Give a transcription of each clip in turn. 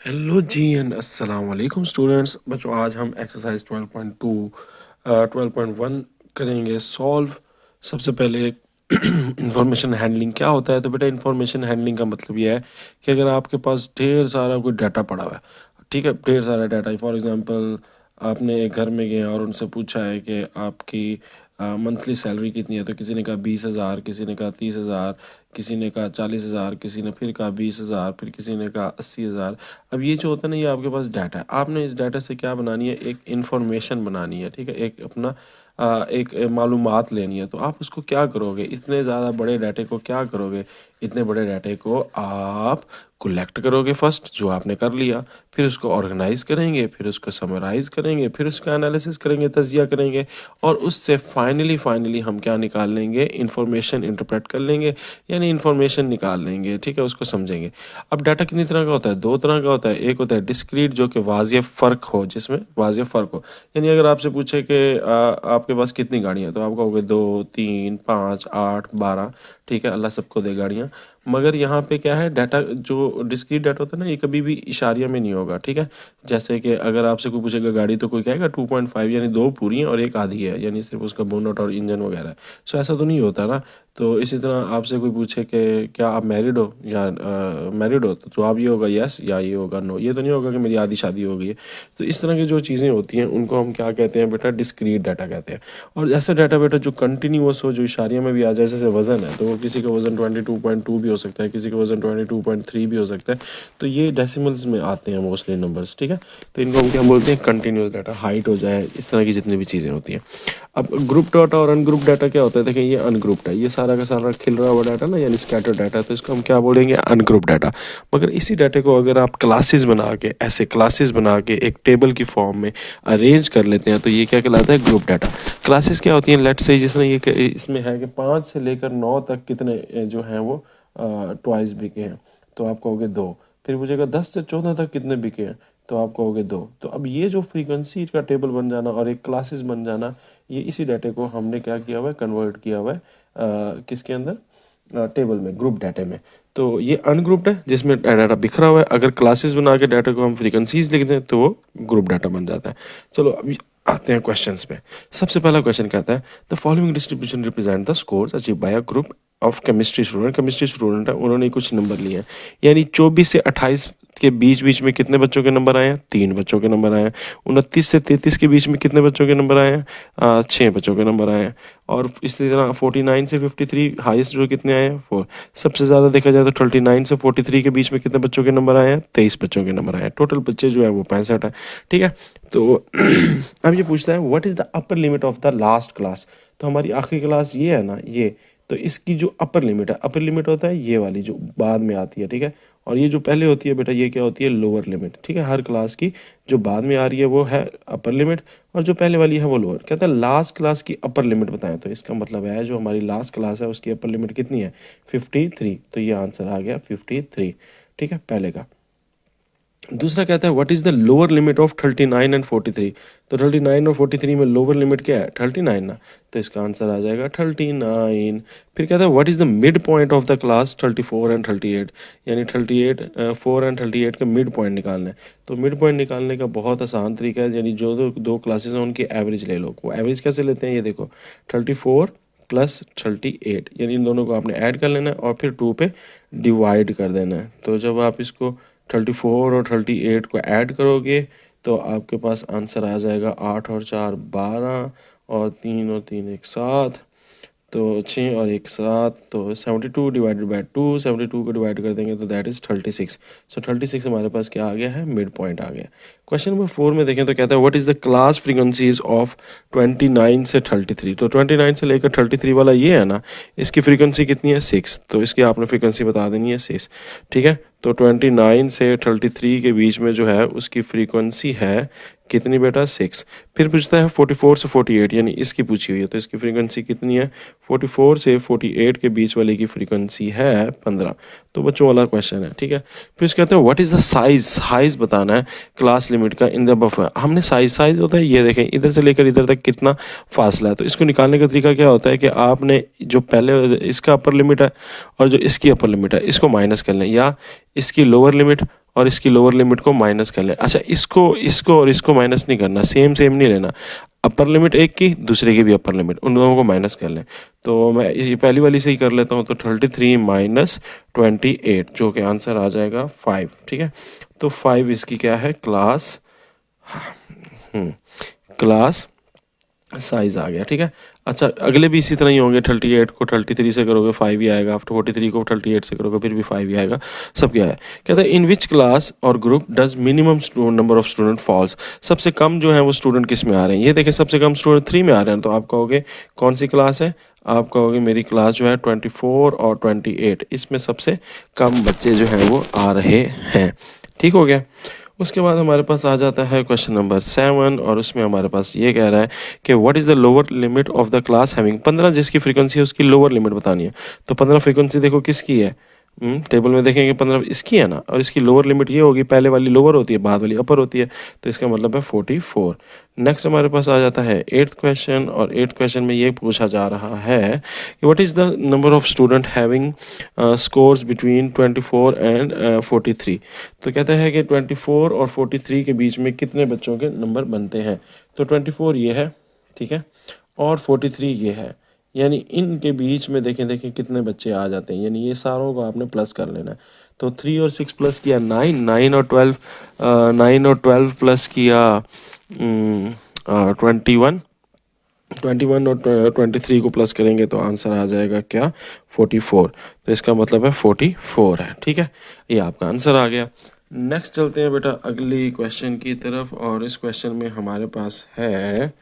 Hello ji and अस्सलाम वालेकुम students. बच्चों आज हम एक्सरसाइज 12.2 12.1 करेंगे सॉल्व। सबसे पहले इंफॉर्मेशन हैंडलिंग क्या होता है। तो बेटा इंफॉर्मेशन हैंडलिंग का मतलब यह है कि अगर आपके पास ढेर सारा कोई डाटा पड़ा हुआ है, ठीक है, ढेर सारा डाटा। फॉर एग्जांपल आपने एक घर में गए और उनसे पूछा है कि आपकी मंथली सैलरी कितनी है। तो किसी ने कहा 20,000, किसी ने कहा 30,000, किसी ने कहा 40,000, किसी ने फिर कहा 20,000, फिर किसी ने कहा 80,000। अब ये जो होता है ना, ये आपके पास डाटा है। आपने इस डाटा से क्या बनानी है, एक इंफॉर्मेशन बनानी है, ठीक है, एक अपना एक मालूमात लेनी है। तो आप उसको क्या करोगे, इतने ज़्यादा बड़े डाटे को क्या करोगे, इतने बड़े डाटे को आप कलेक्ट करोगे फर्स्ट, जो आपने कर लिया, फिर उसको ऑर्गेनाइज करेंगे, फिर उसको समराइज करेंगे, फिर उसका एनालिसिस करेंगे, तजिया करेंगे, और उससे फाइनली हम क्या निकाल लेंगे, इंफॉर्मेशन इंटरप्रेट कर लेंगे, यानी इंफॉर्मेशन निकाल लेंगे, ठीक है, उसको समझेंगे। अब डाटा कितनी तरह का होता है, दो तरह का होता है। एक होता है डिस्क्रीट, जो कि वाज़िह फ़र्क हो, जिसमें वाज़िह फ़र्क हो। यानी अगर आपसे पूछे कि आपके पास कितनी गाड़ियाँ, तो आप कहोगे 2, 3, 5, 8, 12, ठीक है, अल्लाह सबको दे गाड़ियाँ। मगर यहाँ पे क्या है, डाटा जो डिस्क्रीट डाटा होता है ना, ये कभी भी इशारिया में नहीं होगा, ठीक है। जैसे कि अगर आपसे कोई पूछेगा गाड़ी, तो कोई कहेगा 2.5, यानी दो पूरी हैं और एक आधी है, यानी सिर्फ उसका बोनट और इंजन वगैरह है। सो ऐसा तो नहीं होता ना। तो इसी तरह आपसे कोई पूछे कि क्या आप मैरिड हो या मैरिड हो, तो जवाब ये होगा यस, या ये होगा नो। ये तो नहीं होगा कि मेरी आधी शादी हो गई है। तो इस तरह की जो चीज़ें होती हैं उनको हम क्या कहते हैं बेटा, डिस्क्रीट डाटा कहते हैं। और ऐसा डाटा बेटा जो कंटिन्यूअस हो, जो इशारिया में भी आ जाए, जैसे वज़न है, तो वो किसी का वज़न 22.2 भी हो सकता है, किसी का वज़न 22.3 भी हो सकता है। तो ये डेसिमल्स में आते हैं मोस्टली नंबर्स, ठीक है। तो इनको हम क्या बोलते हैं, कंटिन्यूअस डाटा। हाइट हो जाए, इस तरह की जितनी भी चीज़ें होती हैं। अब ग्रुप डाटा और अनग्रुप डाटा क्या होता है, देखिए ये अनग्रुप्ड है, ये सारा का सारा खिल रहा हुआ डाटा ना, यानी स्कैटर डाटा, तो इसको हम क्या बोलेंगे, अनग्रुप डाटा। मगर इसी डाटे को अगर आप क्लासेस बना के, ऐसे क्लासेस बना के एक टेबल की फॉर्म में अरेंज कर लेते हैं, तो ये क्या कहलाता है, ग्रुप डाटा। क्लासेस क्या होती हैं, लेट्स से जिसने ये इसमें है कि 5 से लेकर 9 तक कितने जो हैं वो टॉयज बिके हैं, तो आप कहोगे 2। फिर पूछेगा 10 से 14 तक कितने बिके हैं, तो आप कहोगे 2। तो अब ये जो फ्रीक्वेंसी का टेबल बन जाना और एक क्लासेस बन जाना, ये इसी डाटे को हमने क्या किया हुआ है, कन्वर्ट किया हुआ है किसके अंदर, टेबल में, ग्रुप डाटे में। तो ये अनग्रुप्ड है, जिसमें डाटा बिखरा हुआ है। अगर क्लासेस बना के डाटा को हम फ्रीक्वेंसीज लिख दें, तो वो ग्रुप डाटा बन जाता है। चलो अभी आते हैं क्वेश्चंस पे। सबसे पहला क्वेश्चन कहता है, the following distribution represent the scores achieve by a group of chemistry student. Chemistry student है, उन्होंने कुछ नंबर लिए हैं, यानी 24 से 28 के बीच बीच में कितने बच्चों के नंबर आए हैं, 3 बच्चों के नंबर आए हैं। 29 से 33 के बीच में कितने बच्चों के नंबर आए हैं, 6 बच्चों के नंबर आए हैं। और इसी तरह 49 से 53 हाईएस्ट जो कितने आए हैं, 4। सबसे ज़्यादा देखा जाए तो 39 से 43 के बीच में कितने बच्चों के नंबर आए हैं, 23 बच्चों के नंबर आए हैं। टोटल बच्चे जो है वो 65 है, ठीक है। तो अब ये पूछता है what is the upper limit of the last class. तो हमारी आखिरी क्लास ये है ना, ये, तो इसकी जो अपर लिमिट है, अपर लिमिट होता है ये वाली जो बाद में आती है, ठीक है। और ये जो पहले होती है बेटा, ये क्या होती है, लोअर लिमिट, ठीक है। हर क्लास की जो बाद में आ रही है वो है अपर लिमिट, और जो पहले वाली है वो लोअर। कहता है लास्ट क्लास की अपर लिमिट बताएं। तो इसका मतलब है जो हमारी लास्ट क्लास है उसकी अपर लिमिट कितनी है, 53। तो ये आंसर आ गया 53, ठीक है, पहले का। दूसरा कहता है what is the lower limit of 39 and 43। तो 39 और 43 में लोअर लिमिट क्या है, 39 ना, तो इसका आंसर आ जाएगा 39। फिर कहता है what is the mid point of the class 34 and 38, यानी 38 4 एंड 38 का मिड पॉइंट निकालना है। तो मिड पॉइंट निकालने का बहुत आसान तरीका है, यानी जो दो क्लासेस हैं उनकी एवरेज ले लो। वो एवरेज कैसे लेते हैं, ये देखो, 34 प्लस 38, यानी इन दोनों को आपने ऐड कर लेना है और फिर 2 पे डिवाइड कर देना है। तो जब आप इसको 34 और 38 को ऐड करोगे, तो आपके पास आंसर आ जाएगा 8 और 4 12, और 3 और 3 एक 7, तो 6 और एक 7, तो 72 डिवाइडेड बाई 2, 72 को डिवाइड कर देंगे तो दैट इज़ 36। सो 36 हमारे पास क्या आ गया है, मिड पॉइंट आ गया। क्वेश्चन नंबर 4 में देखें तो कहता है what is the class frequencies of 29 से 33। तो 29 से लेकर 33 वाला ये है ना, इसकी फ्रीक्वेंसी कितनी है, 6। तो इसकी आपने फ्रीक्वेंसी बता देनी है 6, ठीक है। तो 29 से 33 के बीच में जो है उसकी फ्रीक्वेंसी है कितनी बेटा, 6। फिर पूछता है 44 से 48, यानी इसकी पूछी हुई है, तो इसकी फ्रीक्वेंसी कितनी है, 44 से 48 के बीच वाले की फ्रीक्वेंसी है 15। तो बच्चों वाला क्वेश्चन है, ठीक है। फिर कहते हैं व्हाट इज़ द साइज बताना है क्लास लिमिट का इन द बफर। हमने साइज होता है, ये देखें इधर से लेकर इधर तक कितना फासला है। तो इसको निकालने का तरीका क्या होता है कि आपने जो पहले इसका अपर लिमिट है और जो इसकी अपर लिमिट है, इसको माइनस कर लें, या इसकी लोअर लिमिट और इसकी लोअर लिमिट को माइनस कर लें। अच्छा, इसको और इसको माइनस नहीं करना, सेम सेम नहीं लेना। अपर लिमिट एक की, दूसरे की भी अपर लिमिट, उन दोनों को माइनस कर लें। तो मैं ये पहली वाली से ही कर लेता हूँ। तो 33 माइनस 28, जो कि आंसर आ जाएगा 5। ठीक है, तो 5 इसकी क्या है, क्लास क्लास साइज आ गया। ठीक है, अच्छा अगले भी इसी तरह ही होंगे। 38 को 33 से करोगे 5 ही आएगा, 43 को 38 से करोगे फिर भी 5 ही आएगा। सब क्या है, कहते हैं इन विच क्लास और group does minimum number of student falls. सबसे कम जो है वो स्टूडेंट किस में आ रहे हैं, ये देखें सबसे कम स्टूडेंट 3 में आ रहे हैं। तो आप कहोगे कौन सी क्लास है, आप कहोगे मेरी क्लास जो है 24 और 28, इसमें सबसे कम बच्चे जो हैं वो आ रहे हैं। ठीक हो गया। उसके बाद हमारे पास आ जाता है क्वेश्चन नंबर 7, और उसमें हमारे पास ये कह रहा है कि what is the lower limit of the class having 15, जिसकी फ्रीक्वेंसी है उसकी लोअर लिमिट बतानी है। तो 15 फ्रीक्वेंसी देखो किसकी है, टेबल में देखेंगे 15 इसकी है ना, और इसकी लोअर लिमिट ये होगी, पहले वाली लोअर होती है, बाद वाली अपर होती है, तो इसका मतलब है 44। नेक्स्ट हमारे पास आ जाता है 8th क्वेश्चन, और 8th क्वेश्चन में ये पूछा जा रहा है कि what is the number of student having scores between 24 and 43। तो कहते हैं कि 24 और 43 के बीच में कितने बच्चों के नंबर बनते हैं। तो 24 ये है, ठीक है, और 43 ये है, यानी इनके बीच में देखें देखें कितने बच्चे आ जाते हैं, यानी ये सारों को आपने प्लस कर लेना है। तो 3 और 6 प्लस किया 9, 9 और 12, 9 और 12 प्लस किया 21, 21 और 23 को प्लस करेंगे तो आंसर आ जाएगा क्या, 44। तो इसका मतलब है 44 है। ठीक है, ये आपका आंसर आ गया। नेक्स्ट चलते हैं बेटा अगली क्वेश्चन की तरफ, और इस क्वेश्चन में हमारे पास है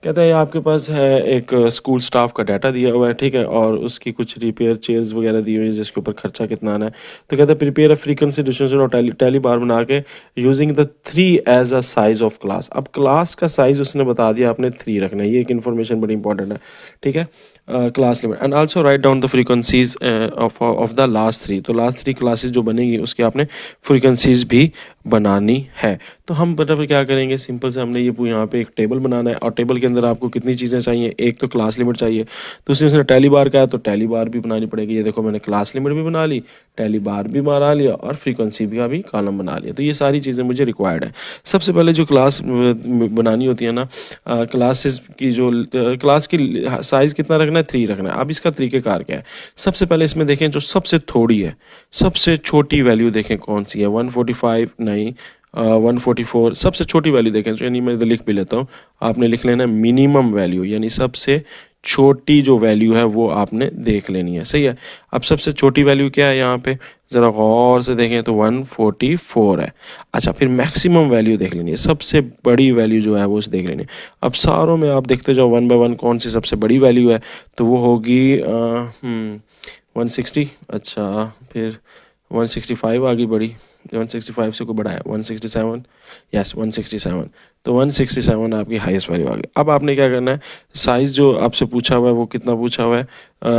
कहता है आपके पास है एक स्कूल स्टाफ का डाटा दिया हुआ है, ठीक है, और उसकी कुछ रिपेयर चेयर्स वगैरह दी हुई है जिसके ऊपर खर्चा कितना आना है। तो कहता है प्रिपेयर अ फ्रीक्वेंसी डिस्ट्रीब्यूशन और टैली बार बना के using the 3 as a size of class. अब क्लास का साइज उसने बता दिया आपने 3 रखना है, ये एक इन्फॉर्मेशन बड़ी इंपॉर्टेंट है। ठीक है, class limit and also write down the frequencies of the last 3। तो लास्ट 3 क्लासेज जो बनेगी उसकी आपने फ्रीक्वेंसीज भी बनानी है। तो हम बराबर क्या करेंगे, सिंपल से हमने ये यहाँ पे एक टेबल बनाना है, और टेबल के अंदर आपको कितनी चीज़ें चाहिए, एक तो क्लास लिमिट चाहिए, दूसरी उसने टैली बार का है तो टैली बार भी बनानी पड़ेगी। ये देखो मैंने क्लास लिमिट भी बना ली, टैली बार भी बना लिया, और फ्रीक्वेंसी का भी कॉलम बना लिया। तो ये सारी चीज़ें मुझे रिक्वायर्ड है। सबसे पहले जो क्लास बनानी होती है ना, क्लासेस की जो क्लास की साइज़ कितना रखना है, 3 रखना है। अब इसका तरीक़ेकार क्या है, सबसे पहले इसमें देखें जो सबसे थोड़ी है, सबसे छोटी वैल्यू देखें कौन सी है, 145 नहीं, 144 सबसे छोटी वैल्यू देखें। तो यानी मैं इधर लिख भी लेता हूँ, आपने लिख लेना मिनिमम वैल्यू, यानी सबसे छोटी जो वैल्यू है वो आपने देख लेनी है। सही है, अब सबसे छोटी वैल्यू क्या है यहाँ पे, ज़रा गौर से देखें तो 144 है। अच्छा, फिर मैक्सिमम वैल्यू देख लेनी है, सबसे बड़ी वैल्यू जो है वो उसे देख लेनी है। अब सारों में आप देखते जाओ 1 बाय 1 कौन सी सबसे बड़ी वैल्यू है, तो वो होगी 160। अच्छा, फिर 165 आ गई बड़ी, 165 से कोई बड़ा है 167, यस 167। तो 167 आपकी हाईएस्ट वैल्यू आ गई। अब आपने क्या करना है, साइज़ जो आपसे पूछा हुआ है वो कितना पूछा हुआ है,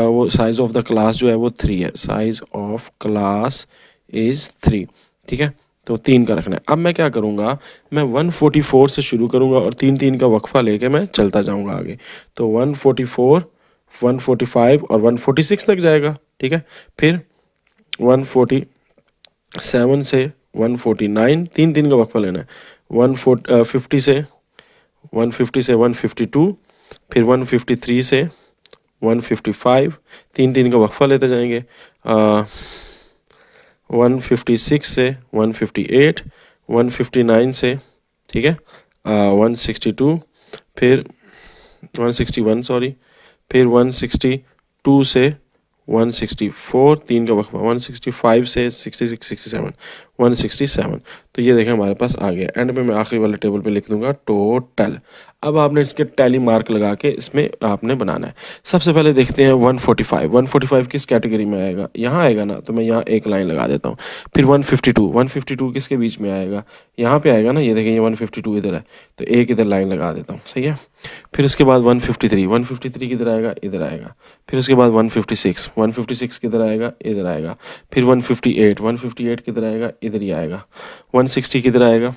वो साइज़ ऑफ द क्लास जो है वो 3 है, साइज़ ऑफ क्लास इज़ 3। ठीक है, तो 3 का रखना है। अब मैं क्या करूँगा, मैं 144 से शुरू करूँगा और 3 का वक्फा लेके मैं चलता जाऊँगा आगे। तो 144, 145 और 146 तक जाएगा। ठीक है, फिर 147 से 149, 3 का वक्फा लेना है। 150 से 152, फिर 153 से 155, 3 का वक्फा लेते जाएंगे। 156 से 158, 159 से, ठीक है, 162, फिर 161 सॉरी, फिर 162 से 164, 3 का वक्फा, 165 से 66, 67, 167। तो ये देखें हमारे पास आ गया। एंड में मैं आखिरी वाले टेबल पे लिख दूंगा टोटल। अब आपने इसके टैली मार्क लगा के इसमें आपने बनाना है। सबसे पहले देखते हैं 145, 145 किस कैटेगरी में आएगा, यहाँ आएगा ना, तो मैं यहाँ एक लाइन लगा देता हूँ। फिर 152, 152 किसके बीच में आएगा, यहाँ पे आएगा ना, ये देखें ये 152 इधर है, तो एक इधर लाइन लगा देता हूँ। सही है, फिर उसके बाद 153, 153 किधर आएगा, इधर आएगा। फिर उसके बाद 156, 156 किधर आएगा, इधर आएगा। फिर 158, 158 किधर आएगा, इधर ही आएगा। 160 किधर आएगा,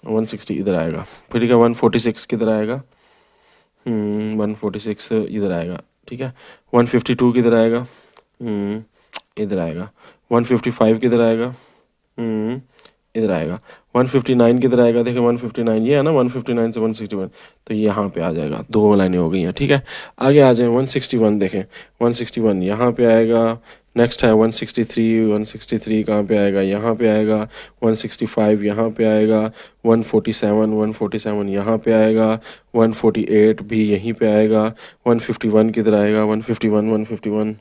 160 इधर आएगा। फिर ठीक है, 146 किधर आएगा, 146 इधर आएगा। ठीक है, 152 किधर आएगा, इधर आएगा। 155 किधर आएगा? इधर आएगा। 159 किधर आएगा? देखिए 159 ये है ना, 159 से 161, तो ये यहाँ पे आ जाएगा। दो लाइनें हो गई हैं, ठीक है। आगे आ जाए 161, देखें 161 यहाँ पे आएगा। नेक्स्ट है 163, 163 कहाँ पे आएगा? यहाँ पे आएगा। 165 यहाँ पे आएगा। 147, 147 यहाँ पे आएगा। 148 भी यहीं पे आएगा। 151 किधर आएगा? 151, 151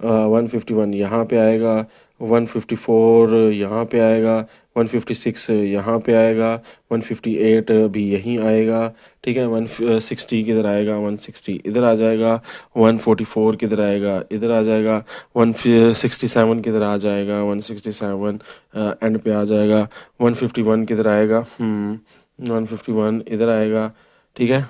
151 यहाँ पे आएगा। 154 यहाँ पे आएगा। 156 यहाँ पे आएगा। 158 भी यहीं आएगा, ठीक है। 160 किधर आएगा? 160 इधर आ जाएगा। 144 किधर आएगा? इधर आ जाएगा। 167 किधर आ जाएगा? 167 एंड पे आ जाएगा। 151 किधर आएगा? 151 इधर आएगा, ठीक है।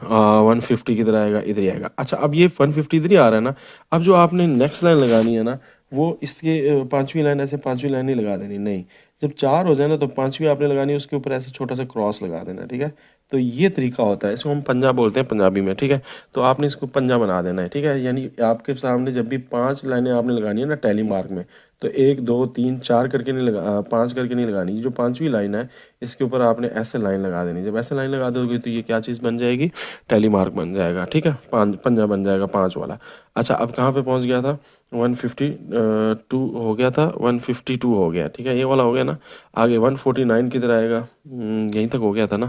150 किधर आएगा? इधर ही आएगा। अच्छा, अब ये 150 इधर ही आ रहा है ना। अब जो आपने नेक्स्ट लाइन लगानी है ना, वो इसके पांचवी लाइन ऐसे पांचवी लाइन नहीं लगा देनी, नहीं। जब चार हो जाए ना तो पांचवी आपने लगानी है, उसके ऊपर ऐसे छोटा सा क्रॉस लगा देना, ठीक है। तो ये तरीका होता है, इसको हम पंजा बोलते हैं पंजाबी में, ठीक है। तो आपने इसको पंजा बना देना है, ठीक है। यानी आपके सामने जब भी पांच लाइनें आपने लगानी है ना टैली मार्क में, तो एक दो तीन चार करके नहीं लगा, पांच करके नहीं लगानी। ये जो पांचवी लाइन है, इसके ऊपर आपने ऐसे लाइन लगा देनी। जब ऐसे लाइन लगा दोगे तो ये क्या चीज़ बन जाएगी? टैली मार्क बन जाएगा, ठीक है। पंजा बन जाएगा पांच वाला। अच्छा, अब कहाँ पे पहुँच गया था? 152 हो गया था, 152 हो गया, ठीक है। ये वाला हो गया ना। आगे 149 किधर आएगा? यहीं तक हो गया था ना,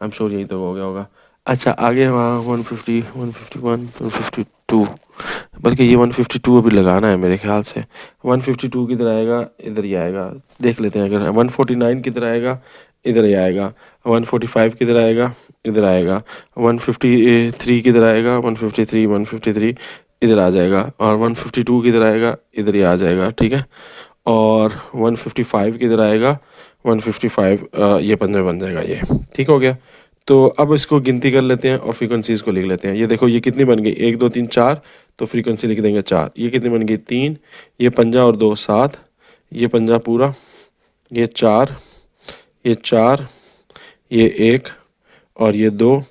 आई एम श्योर यहीं तक हो गया होगा। अच्छा, आगे वहाँ 150, 151, 152, बल्कि ये 152 अभी लगाना है मेरे ख्याल से। 152 किधर आएगा? इधर ही आएगा। देख लेते हैं। अगर 149 किधर आएगा? इधर ही आएगा। 145 किधर आएगा? इधर आएगा। 153 किधर आएगा? 153, 153 इधर आ जाएगा। और 152 किधर आएगा? इधर ही आ जाएगा, ठीक है। और 155 किधर आएगा? 155 ये पंद्रह बन जाएगा, ये ठीक हो गया। तो अब इसको गिनती कर लेते हैं और फ्रीक्वेंसीज को लिख लेते हैं। ये देखो, ये कितनी बन गई? एक दो तीन चार, तो फ्रीक्वेंसी लिख देंगे चार। ये कितनी बन गई? तीन। ये पंजा और दो सात, ये पंजा पूरा, ये चार, ये चार, ये एक, और ये दो।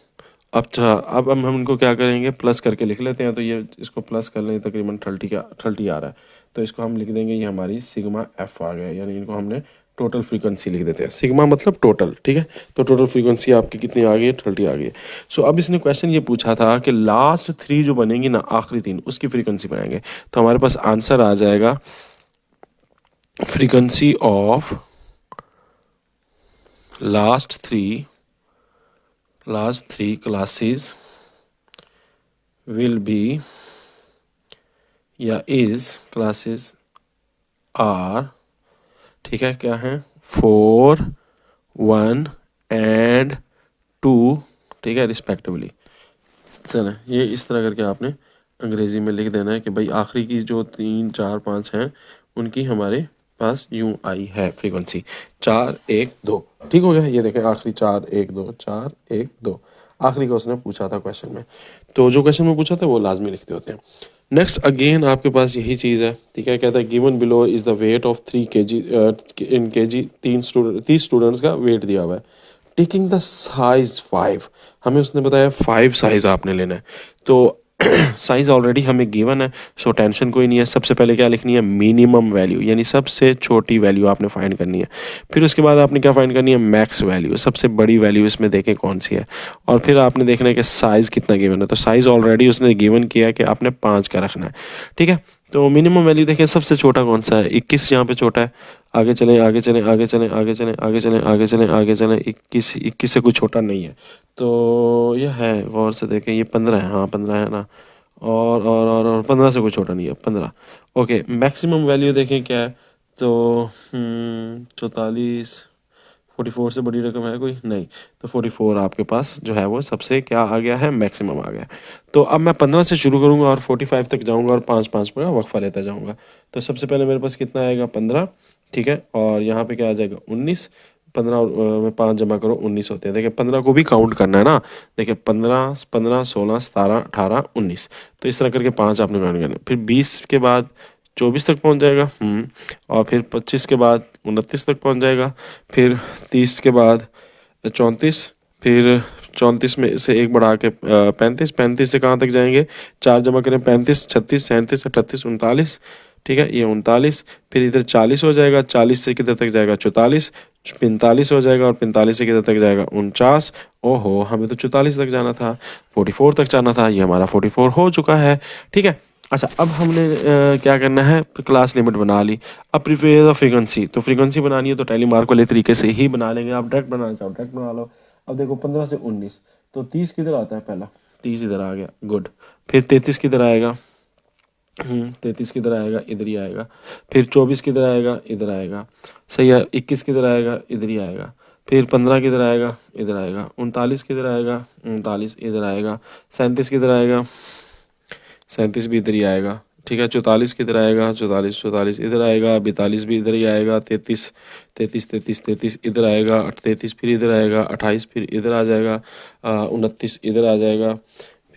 अब हम इनको क्या करेंगे? प्लस करके लिख लेते हैं। तो ये इसको प्लस कर लें, तकरीबन 30 आ रहा है। तो इसको हम लिख देंगे, ये हमारी सिग्मा एफ आ गया। यानी इनको हमने टोटल फ्रीक्वेंसी लिख देते हैं। सिग्मा मतलब टोटल, ठीक है। तो टोटल फ्रीक्वेंसी आपकी कितनी आ गई? 30 आ गई। सो अब इसने क्वेश्चन ये पूछा था कि लास्ट थ्री जो बनेंगी ना, आखिरी तीन, उसकी फ्रीक्वेंसी बनाएंगे। तो हमारे पास आंसर आ जाएगा frequency of last three classes will be या is classes are, ठीक है, क्या है? 4, 1 and 2, ठीक है, रिस्पेक्टिवली। चलें, ये इस तरह करके आपने अंग्रेज़ी में लिख देना है कि भाई आखिरी की जो 3, 4, 5 हैं, उनकी हमारे पास यूँ आई है फ्रीक्वेंसी 4, 1, 2। ठीक हो गया। ये देखें, आखिरी 4, 1, 2, 4, 1, 2, आखिरी का उसने पूछा था क्वेश्चन में। तो जो क्वेश्चन में पूछा था वो लाजमी लिखते होते हैं। नेक्स्ट अगेन आपके पास यही चीज़ है, ठीक है। कहता है given below is the weight of 3 kg in kg। 30 students का वेट दिया हुआ है। टेकिंग द साइज 5, हमें उसने बताया 5 साइज आपने लेना है। तो साइज ऑलरेडी हमें गिवन है, सो टेंशन कोई नहीं है। सबसे पहले क्या लिखनी है? मिनिमम वैल्यू, यानी सबसे छोटी वैल्यू आपने फाइंड करनी है। फिर उसके बाद आपने क्या फाइंड करनी है? मैक्स वैल्यू, सबसे बड़ी वैल्यू इसमें देखें कौन सी है। और फिर आपने देखना है कि साइज़ कितना गिवन है। तो साइज़ ऑलरेडी उसने गिवन किया है कि आपने 5 का रखना है, ठीक है। तो मिनिमम वैल्यू देखें, सबसे छोटा कौन सा है? 21 यहाँ पे छोटा है। आगे चलें, आगे चलें, आगे चलें, आगे चलें, आगे चलें, आगे चलें, आगे चलें, 21 से कोई छोटा नहीं है। तो ये है, गौर से देखें, ये 15 है। हाँ, 15 है ना। और 15 से कोई छोटा नहीं है, 15। ओके, मैक्सिमम वैल्यू देखें क्या है? तो 44, 44 से बड़ी रकम है कोई? नहीं। तो 44 आपके पास जो है वो सबसे क्या आ गया है? मैक्सिमम आ गया। तो अब मैं 15 से शुरू करूँगा और 45 तक जाऊँगा और 5-5 का वक्फा लेता जाऊँगा। तो सबसे पहले मेरे पास कितना आएगा? 15, ठीक है। और यहाँ पे क्या आ जाएगा? 19। 15 में 5 जमा करो, 19 होते हैं। देखिए 15 को भी काउंट करना है ना। देखिए 15, 15, 16, 17, 18, 19। तो इस तरह करके 5 आपने काउंट करना है। फिर 20 के बाद 24 तक पहुँच जाएगा। और फिर 25 के बाद 29 तक पहुँच जाएगा। फिर 30 के बाद 34, फिर 34 में से एक बढ़ा के 35, 35 से कहाँ तक जाएंगे, 4 जमा करें, 35, 36, 37, 38, 39, ठीक है, ये 39, फिर इधर 40 हो जाएगा, 40 से किधर तक जाएगा, 44, 45 हो जाएगा, और 45 से किधर तक जाएगा, 49। ओहो, हमें तो 44 तक जाना था, 44 तक जाना था, ये हमारा 44 हो चुका है, ठीक है। अच्छा, अब हमने क्या करना है, क्लास लिमिट बना ली। अब प्रिपेयर द फ्रीक्वेंसी, तो फ्रीक्वेंसी बनानी है तो टैली मार्क वाले तरीके से ही बना लेंगे, आप डायरेक्ट बनाना चाहो डायरेक्ट बना लो। अब देखो 15 से 19, तो 30 किधर आता है, पहला 30 इधर आ गया, गुड। फिर 33 किधर आएगा, 33 किधर आएगा, इधर ही आएगा। फिर 24 किधर आएगा, इधर आएगा, सही है। 21 किधर आएगा, इधर ही आएगा। फिर 15 किधर आएगा, इधर आएगा। 39 किधर आएगा, 39 इधर आएगा। 37 किधर आएगा, 37 भी इधर ही आएगा, ठीक है। 44 किधर आएगा, 44, 44 इधर आएगा। 42 भी इधर ही आएगा। 33, 33, 33, 33 इधर आएगा। 33 फिर इधर आएगा। 28 फिर इधर आ जाएगा। 29 इधर आ जाएगा,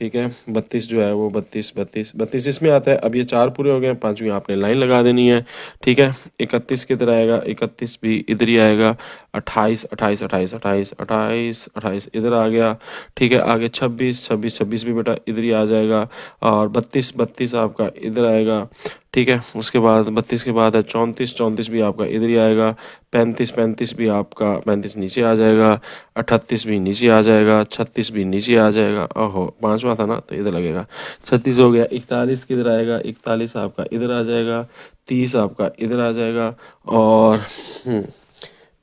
ठीक है। 32 जो है वो 32, 32, 32 इसमें आता है। अब ये 4 पूरे हो गए, 5वीं आपने लाइन लगा देनी है, ठीक है। 31 किधर आएगा, 31 भी इधर ही आएगा। 28, 28, 28, 28, 28, 28 इधर आ गया, ठीक है। आगे 26, 26, 26 भी बेटा इधर ही आ जाएगा। और 32, 32 आपका इधर आएगा, ठीक है। उसके बाद 32 के बाद है 34, 34 भी आपका इधर ही आएगा। 35, 35 भी आपका 35 नीचे आ जाएगा। 38 भी नीचे आ जाएगा। 36 भी नीचे आ जाएगा। ओहो, 5वां था ना, तो इधर लगेगा। 36 हो गया। 41 किधर आएगा, 41 आपका इधर आ जाएगा। 30 आपका इधर आ जाएगा। और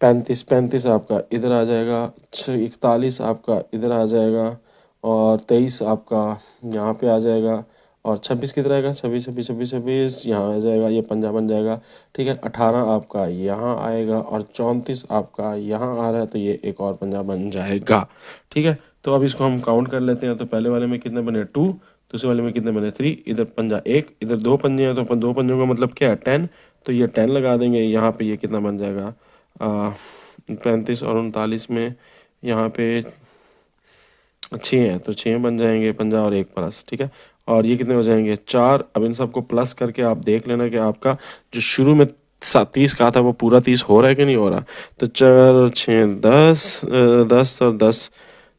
35, 35 आपका इधर आ जाएगा। 41 आपका इधर आ जाएगा। और 23 आपका यहाँ पे आ जाएगा। और 26 किधर आएगा, 26, 26, 26, 26 यहाँ आ जाएगा, ये पंजा बन जाएगा, ठीक है। 18 आपका यहाँ आएगा। और 34 आपका यहाँ आ रहा है, तो ये एक और पंजा बन जाएगा, ठीक है। तो अब इसको हम काउंट कर लेते हैं। तो पहले वाले में कितने बने, 2। दूसरे वाले में कितने बने, 3। इधर पंजा 1, इधर 2 पंजे हैं, तो 2 पंजों का मतलब क्या है, 10। तो ये 10 लगा देंगे यहाँ पे। ये कितना बन जाएगा, 35 और 39 में यहाँ पे 6 हैं, तो 6 बन जाएंगे, 50 और 1 प्लस, ठीक है। और ये कितने हो जाएंगे, 4। अब इन सबको प्लस करके आप देख लेना कि आपका जो शुरू में 30 का था वो पूरा 30 हो रहा है कि नहीं हो रहा। तो 4, 6, 10, 10 और 10,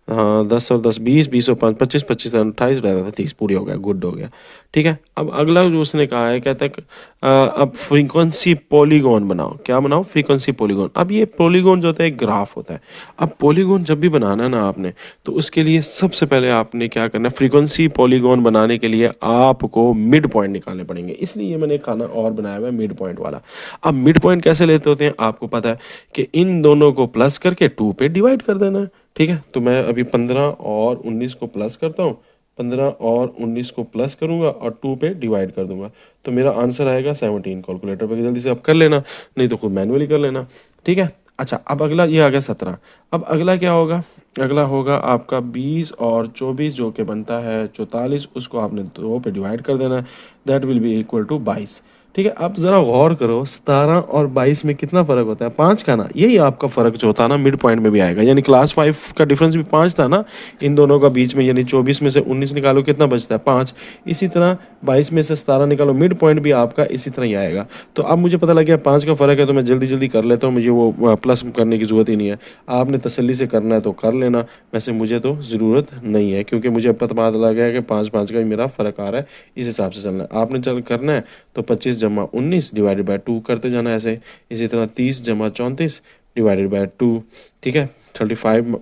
हाँ 10 और 10, 20, 20 और 5, 25, 25 और 28 रहता था, 30 पूरी हो गया, गुड हो गया, ठीक है। अब अगला जो उसने कहा है, कहता है कि, अब फ्रीक्वेंसी पॉलीगॉन बनाओ। क्या बनाओ, फ्रीक्वेंसी पॉलीगॉन। अब ये पॉलीगॉन जो होता है एक ग्राफ होता है। अब पॉलीगॉन जब भी बनाना है ना आपने, तो उसके लिए सबसे पहले आपने क्या करना है, फ्रीक्वेंसी पॉलीगॉन बनाने के लिए आपको मिड पॉइंट निकालने पड़ेंगे। इसलिए ये मैंने खाना और बनाया हुआ है मिड पॉइंट वाला। अब मिड पॉइंट कैसे लेते होते हैं, आपको पता है कि इन दोनों को प्लस करके 2 पे डिवाइड कर देना है, ठीक है। तो मैं अभी 15 और 19 को प्लस करता हूँ। 15 और 19 को प्लस करूंगा और 2 पे डिवाइड कर दूंगा, तो मेरा आंसर आएगा 17। कैलकुलेटर पे जल्दी से आप कर लेना, नहीं तो खुद मैनुअली कर लेना, ठीक है। अच्छा, अब अगला ये आ गया 17। अब अगला क्या होगा, अगला होगा आपका 20 और 24 जो कि बनता है 44, उसको आपने 2 पे डिवाइड कर देना है। That will be equal to 22, ठीक है। अब जरा गौर करो, 17 और 22 में कितना फर्क होता है, 5 का ना। यही आपका फर्क जो होता है ना मिड पॉइंट में भी आएगा, यानी क्लास 5 का डिफरेंस भी 5 था ना इन दोनों का बीच में, यानी 24 में से 19 निकालो कितना बचता है, 5। इसी तरह 22 में से 17 निकालो, मिड पॉइंट भी आपका इसी तरह ही आएगा। तो अब मुझे पता लग गया 5 का फर्क है, तो मैं जल्दी जल्दी कर लेता हूँ, मुझे वो प्लस करने की जरूरत ही नहीं है। आपने तसल्ली से करना है तो कर लेना, वैसे मुझे तो ज़रूरत नहीं है, क्योंकि मुझे पता लग गया कि 5 का ही मेरा फ़र्क आ रहा है। इस हिसाब से चलना है, आपने चल करना है तो 25 जमा 19 डिवाइडेड बाय 2 करते जाना है ऐसे। इसी तरह 30 जमा 34 डिवाइडेड बाय 2, ठीक है। 35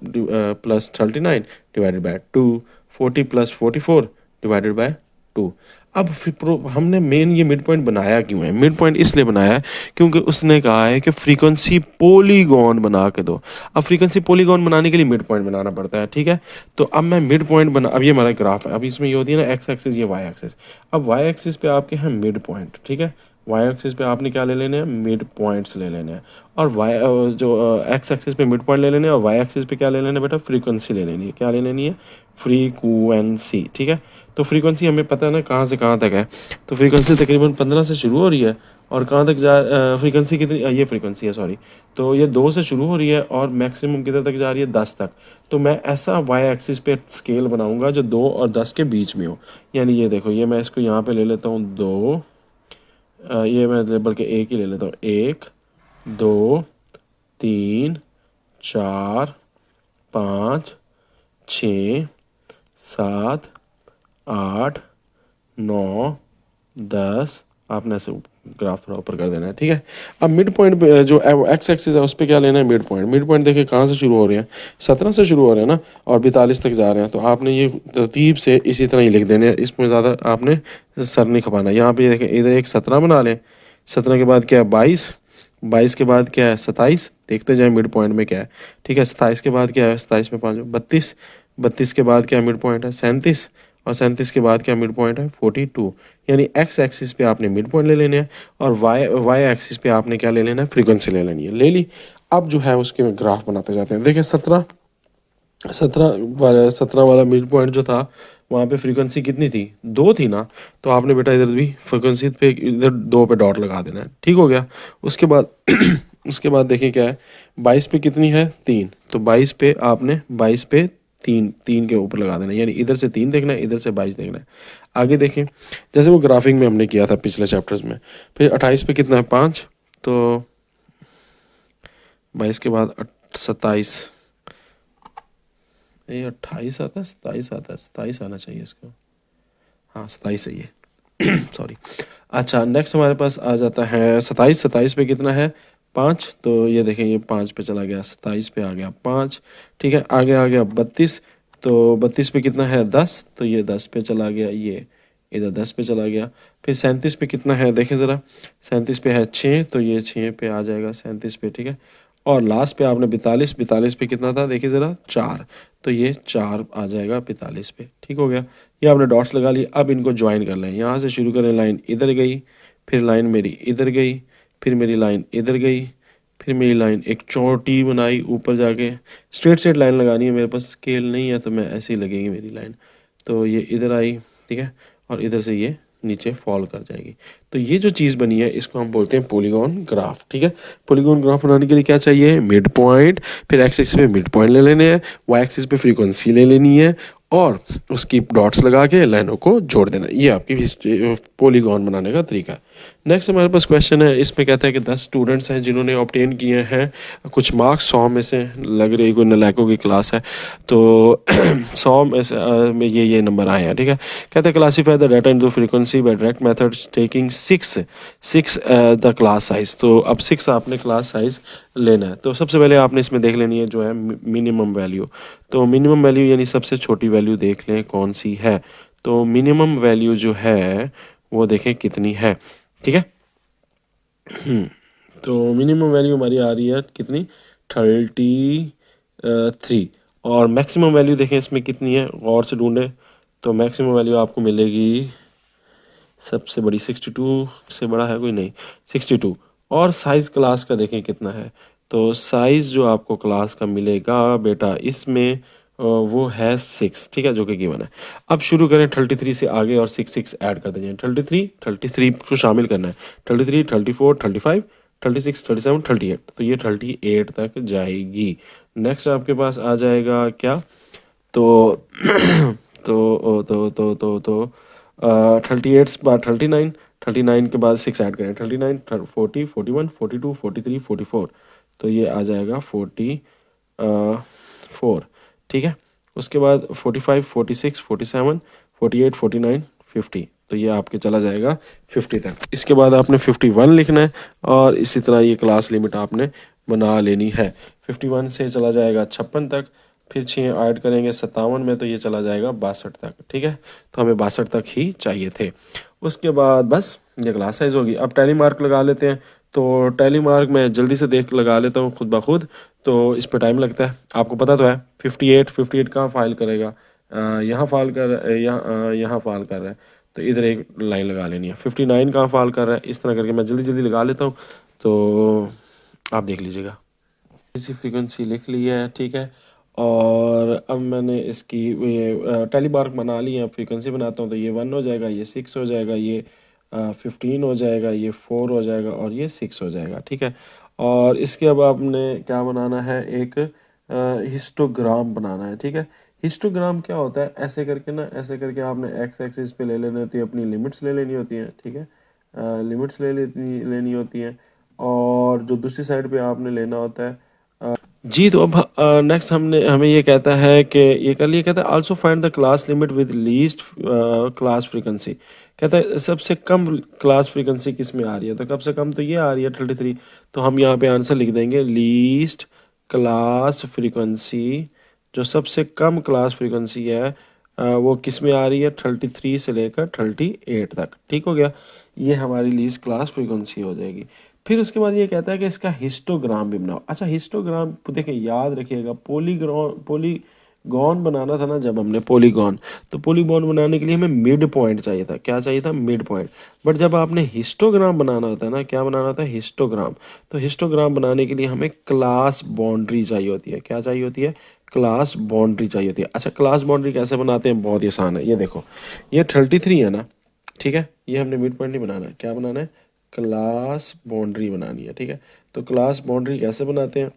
plus 39 divided by 2, 40 plus 44 divided by 2। अब फिर हमने मेन ये मिड पॉइंट बनाया क्यों है, मिड पॉइंट इसलिए बनाया है क्योंकि उसने कहा है कि फ्रीक्वेंसी पॉलीगॉन बना के दो। अब फ्रीक्वेंसी पॉलीगॉन बनाने के लिए मिड पॉइंट बनाना पड़ता है, ठीक है। तो अब मैं मिड पॉइंट बना, अब ये हमारा ग्राफ है, अब इसमें ये होती है ना एक्स एक्सिस, ये वाई एक्सिस। अब वाई एक्सिस पे आपके हैं मिड पॉइंट, ठीक है। वाई एक्सिस पे आपने क्या ले लेने हैं, मिड पॉइंट्स ले लेने हैं। और वाई जो एक्स एक्सिस पे मिड पॉइंट ले लेने हैं, और वाई एक्सिस पे क्या ले लेना है बेटा, फ्रीक्वेंसी ले लेनी है। क्या ले लेनी है, फ्रीक्वेंसी, ठीक है। तो फ्रीक्वेंसी हमें पता है ना कहाँ से कहाँ तक है। तो फ्रीक्वेंसी तकरीबन 15 से शुरू हो रही है, और कहाँ तक फ्रीक्वेंसी कितनी, ये फ्रीक्वेंसी है सॉरी। तो ये 2 से शुरू हो रही है और मैक्सिमम किधर तक जा रही है, 10 तक। तो मैं ऐसा वाई एक्सिस पे स्केल बनाऊंगा जो 2 और 10 के बीच में हो। यानी ये देखो, ये मैं इसको यहाँ पे ले लेता हूँ 2, ये मैं बल्कि एक ही ले लेता हूँ, 1, 2, 3, 4, 5, 6 7 8 9 10। आपने ऐसे ग्राफ थोड़ा ऊपर कर देना है, ठीक है। अब मिड पॉइंट जो एक्स एक्सिस है उस पर क्या लेना है, मिड पॉइंट। मिड पॉइंट देखिए कहाँ से शुरू हो रहे हैं, 17 से शुरू हो रहे हैं ना, और 42 तक जा रहे हैं। तो आपने ये तरतीब से इसी तरह ही लिख देने हैं, इसमें ज़्यादा आपने सर नहीं खपाना। यहाँ पे देखें, इधर एक 17 बना लें, 17 के बाद क्या है 22, 22 के बाद क्या है 27, देखते जाए मिड पॉइंट में क्या है, ठीक है। 27 के बाद क्या है, 27 में 5 32, 32 के बाद क्या मिड पॉइंट है 37, और 37 के बाद क्या मिड पॉइंट है 42। यानी एक्स एक्सिस पे आपने मिड पॉइंट ले लेने हैं, और वाई एक्सिस पे आपने क्या ले लेना है, फ्रीक्वेंसी ले लेनी है। ले ली। अब जो है उसके ग्राफ बनाते जाते हैं। देखिए 17 वाला मिड पॉइंट जो था, वहाँ पे फ्रीक्वेंसी कितनी थी, 2 थी ना। तो आपने बेटा इधर भी फ्रीक्वेंसी पे इधर 2 पे डॉट लगा देना है, ठीक हो गया। उसके बाद उसके बाद देखिए क्या है, 22 पे कितनी है 3, तो 22 पे आपने 22 पे 3 के ऊपर लगा देना है, यानी इधर से 3 देखना है, इधर से 22 देखना है। आगे देखें, जैसे वो ग्राफिंग में हमने किया था पिछले चैप्टर्स में। फिर 28 पे कितना है 5, तो 22 के बाद 27, ये 28 आता है, 27 आता है, 27 आना चाहिए इसको, हाँ 27 सही है। सॉरी। अच्छा, नेक्स्ट हमारे पास आ जाता है 27। 27 पे कितना है 5, तो ये देखें ये 5 पे चला गया, 27 पे आ गया 5, ठीक है। आगे आ गया 32, तो 32 पे कितना है 10, तो ये 10 पे चला गया, ये इधर 10 पे चला गया। फिर 37 पे कितना है देखें ज़रा, 37 पे है 6, तो ये 6 पे आ जाएगा 37 पे, ठीक है। और लास्ट पे आपने 42, 42 पे कितना था देखिए ज़रा 4, तो ये 4 आ जाएगा 45 पे, ठीक हो गया। ये आपने डॉट्स लगा लिए। अब इनको ज्वाइन कर लें, यहाँ से शुरू करें, लाइन इधर गई, फिर लाइन मेरी इधर गई, फिर मेरी लाइन इधर गई, फिर मेरी लाइन एक चोटी बनाई ऊपर जाके। स्ट्रेट स्ट्रेट लाइन लगानी है, मेरे पास स्केल नहीं है तो मैं ऐसे ही लगेगी मेरी लाइन। तो ये इधर आई, ठीक है, और इधर से ये नीचे फॉल कर जाएगी। तो ये जो चीज़ बनी है इसको हम बोलते हैं पॉलीगॉन ग्राफ, ठीक है। पॉलीगॉन ग्राफ बनाने के लिए क्या चाहिए, मिड पॉइंट, फिर एक्स एक्सिस पे मिड पॉइंट ले लेने हैं, वाई एक्सिस पे फ्रीक्वेंसी ले लेनी है, और उसकी डॉट्स लगा के लाइनों को जोड़ देना। ये आपकी पॉलीगॉन बनाने का तरीका है। नेक्स्ट हमारे पास क्वेश्चन है, इसमें कहता है कि 10 स्टूडेंट्स हैं जिन्होंने ऑब्टेन किए हैं कुछ मार्क्स, 100 में से, लग रही कोई नलायकों की क्लास है, तो 100 में से में ये नंबर आए हैं, ठीक है। कहते हैं classify the data into frequency by direct method taking 6 the class size. तो अब 6 आपने क्लास साइज लेना है। तो सबसे पहले आपने इसमें देख लेनी है जो है मिनिमम वैल्यू। तो मिनिमम वैल्यू यानी सबसे छोटी वैल्यू देख लें कौन सी है। तो मिनिमम वैल्यू जो है वो देखें कितनी है, ठीक है। तो मिनिमम वैल्यू हमारी आ रही है कितनी, 33। और मैक्सिमम वैल्यू देखें इसमें कितनी है, गौर से ढूंढें। तो मैक्सिमम वैल्यू आपको मिलेगी सबसे बड़ी, 62 से बड़ा है कोई नहीं, 62। और साइज़ क्लास का देखें कितना है। तो साइज़ जो आपको क्लास का मिलेगा बेटा इसमें वो है 6, ठीक है, जो कि गिवन है। अब शुरू करें 33 से आगे, और 6 ऐड कर देंगे। 33 को शामिल करना है, 33 34 35 36 37 38, तो ये 38 तक जाएगी। नेक्स्ट आपके पास आ जाएगा क्या, तो तो 38 बाद 39, 39 के बाद 6 ऐड करें, 39 40 41 42 43 44, तो ये आ जाएगा 44, ठीक है। उसके बाद 45 46 47 48 49 50, तो ये आपके चला जाएगा 50 तक। इसके बाद आपने 51 लिखना है, और इसी तरह ये क्लास लिमिट आपने बना लेनी है। 51 से चला जाएगा 56 तक, फिर 6 ऐड करेंगे 57 में, तो ये चला जाएगा 62 तक, ठीक है। तो हमें 62 तक ही चाहिए थे। उसके बाद बस ये क्लास साइज होगी। अब टैली मार्क लगा लेते हैं। तो टैली मार्क मैं जल्दी से देख लगा लेता हूँ खुद ब खुद, तो इस पर टाइम लगता है, आपको पता तो है। 58 कहाँ फाइल करेगा, यहाँ फाइल कर, यहाँ फाइल कर रहा है, तो इधर एक लाइन लगा लेनी है। 59 कहाँ फाइल कर रहा है, इस तरह करके मैं जल्दी जल्दी लगा लेता हूँ, तो आप देख लीजिएगा। इसी फ्रीक्वेंसी लिख ली है, ठीक है। और अब मैंने इसकी ये टैली मार्क बना ली है। अब फ्रीक्वेंसी बनाता हूँ, तो ये 1 हो जाएगा, ये 6 हो जाएगा, ये 15 हो जाएगा, ये 4 हो जाएगा, और ये 6 हो जाएगा, ठीक है। और इसके अब आपने क्या बनाना है, एक हिस्टोग्राम बनाना है, ठीक है। हिस्टोग्राम क्या होता है, ऐसे करके ना, ऐसे करके आपने एक्स एक्सिस पे ले लेनी होती है, अपनी लिमिट्स ले लेनी होती हैं, ठीक है। लिमिट्स लेनी होती हैं, और जो दूसरी साइड पे आपने लेना होता है जी, तो अब नेक्स्ट हमने हमें ये कहता है कि ये कर लिया, कहता है also find the class limit with least class frequency. कहता है सबसे कम क्लास फ्रीक्वेंसी किस में आ रही है, तो कम से कम तो ये आ रही है 33। तो हम यहाँ पे आंसर लिख देंगे लीस्ट क्लास फ्रीक्वेंसी, जो सबसे कम क्लास फ्रीक्वेंसी है वो किस में आ रही है, 33 से लेकर 38 तक। ठीक हो गया, ये हमारी लीस्ट क्लास फ्रीक्वेंसी हो जाएगी। फिर उसके बाद ये कहता है कि इसका हिस्टोग्राम भी बनाओ। अच्छा, हिस्टोग्राम देखिए, याद रखिएगा, पॉलीगॉन बनाना था ना जब हमने पॉलीगॉन, तो पॉलीगॉन बनाने के लिए हमें मिड पॉइंट चाहिए था। क्या चाहिए था? Mid point. बट जब आपने हिस्टोग्राम बनाना होता है ना, क्या बनाना होता है? हिस्टोग्राम। तो हिस्टोग्राम बनाने के लिए हमें क्लास बाउंड्री चाहिए होती है। क्या चाहिए होती है? क्लास बाउंड्री चाहिए होती है। अच्छा, क्लास बाउंड्री कैसे बनाते हैं? बहुत ही आसान है। ये देखो, ये 33 है ना, ठीक है, ये हमने मिड पॉइंट नहीं बनाना है, क्या बनाना है? क्लास बाउंड्री बनानी है। ठीक है, तो क्लास बाउंड्री कैसे बनाते हैं?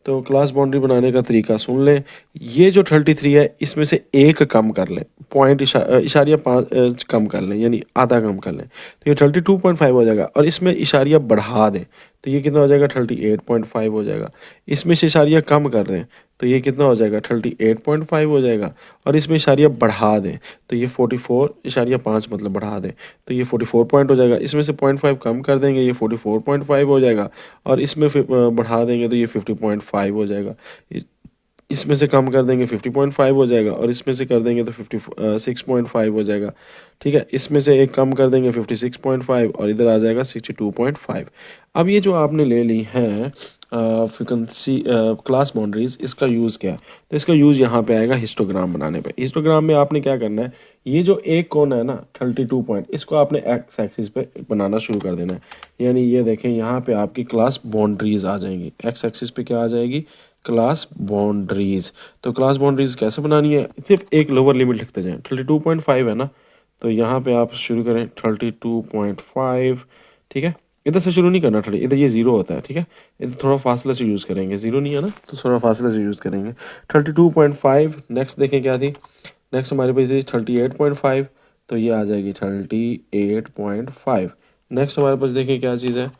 तो क्लास बाउंड्री बनाने का तरीका सुन लें। ये जो 33 है, इसमें से एक कम कर लें, पॉइंट इशारिया 5 कम कर लें, यानी आधा कम कर लें, तो ये 32.5 हो जाएगा। और इसमें इशारिया बढ़ा दें तो ये कितना हो जाएगा? 38.5 हो जाएगा। इसमें से इशारिया कम कर दें तो ये कितना हो जाएगा? 38.5 हो जाएगा। और इसमें इशारिया बढ़ा दें तो ये 44.5 मतलब बढ़ा दें तो ये 44 पॉइंट हो जाएगा। इसमें से 0.5 कम कर देंगे, ये 44.5 हो जाएगा। और इसमें बढ़ा देंगे तो ये 50.5 हो जाएगा। इसमें से कम कर देंगे 50.5 हो जाएगा। और इसमें से कर देंगे तो 56.5 हो जाएगा। ठीक है, इसमें से एक कम कर देंगे 56.5 और इधर आ जाएगा 62.5। अब ये जो आपने ले ली हैं फ्रिक्वेंसी क्लास बाउंड्रीज, इसका यूज़ क्या है? तो इसका यूज़ यहाँ पे आएगा हिस्टोग्राम बनाने पे। हिस्टोग्राम में आपने क्या करना है, ये जो एक कोण है ना 32 पॉइंट, इसको आपने एक्स एक्सिस पे बनाना शुरू कर देना है। यानी ये देखें, यहाँ पे आपकी क्लास बाउंड्रीज आ जाएंगी। एक्स एक्सिस पे क्या आ जाएगी? Class boundaries. तो क्लास बाउंड्रीज कैसे बनानी है? सिर्फ एक लोअर लिमिट लिखते जाएं। 32.5 है ना, तो यहाँ पे आप शुरू करें 32.5। ठीक है, इधर से शुरू नहीं करना, थोड़ी इधर ये जीरो होता है। ठीक है, इधर थोड़ा फासले से यूज़ करेंगे, जीरो नहीं है ना तो थोड़ा फासले से यूज़ करेंगे। 32.5। नेक्स्ट देखें क्या थी, नेक्स्ट हमारे पास थी 38.5, तो ये आ जाएगी 38.5। नेक्स्ट हमारे पास देखें क्या चीज़ है,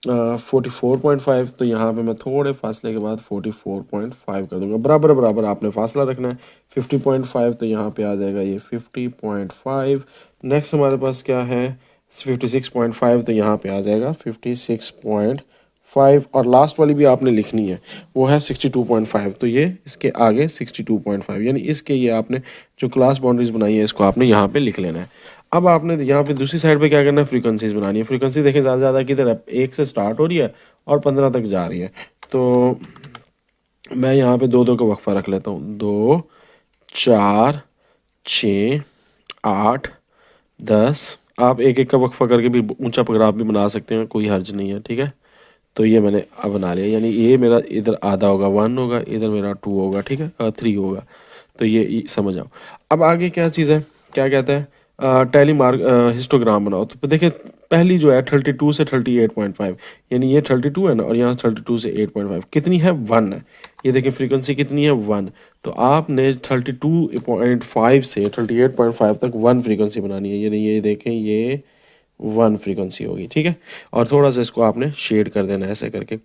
44.5, तो यहाँ पे मैं थोड़े फासले के बाद 44.5 कर दूंगा। बराबर बराबर आपने फासला रखना है। 50.5, तो यहाँ पे आ जाएगा ये 50.5। नेक्स्ट हमारे पास क्या है, 56.5, तो यहाँ पे आ जाएगा 56.5। और लास्ट वाली भी आपने लिखनी है, वो है 62.5, तो ये इसके आगे 62.5, यानी इसके ये आपने जो क्लास बाउंड्रीज बनाई है इसको आपने यहाँ पे लिख लेना है। अब आपने यहाँ पे दूसरी साइड पे क्या करना है, फ्रीक्वेंसीज बनानी है। फ्रीक्वेंसी देखें ज़्यादा ज़्यादा किधर है, 1 से स्टार्ट हो रही है और 15 तक जा रही है। तो मैं यहाँ पे 2 2 का वक्फा रख लेता हूँ, 2 4 6 8 10। आप एक एक का वक्फा करके भी ऊंचा ग्राफ भी बना सकते हैं, कोई हर्ज नहीं है। ठीक है, तो ये मैंने अब बना लिया, यानी ये मेरा इधर आधा होगा 1 होगा, इधर मेरा 2 होगा। ठीक है, 3 होगा। तो ये समझ आओ। अब आगे क्या चीज़ है, क्या कहता है, टैली मार्क हिस्टोग्राम बनाओ। तो देखिए, पहली जो है 32 से 38.5, यानी ये 32 है ना, और यहाँ 32 से 8.5 कितनी है, 1 है। ये देखिए फ्रीक्वेंसी कितनी है, 1। तो आपने 32.5 से 38.5 तक 1 फ्रीक्वेंसी बनानी है। ये देखें, ये 1 फ्रीक्वेंसी होगी। ठीक है, और थोड़ा सा इसको आपने शेड कर देना है, ऐसे करके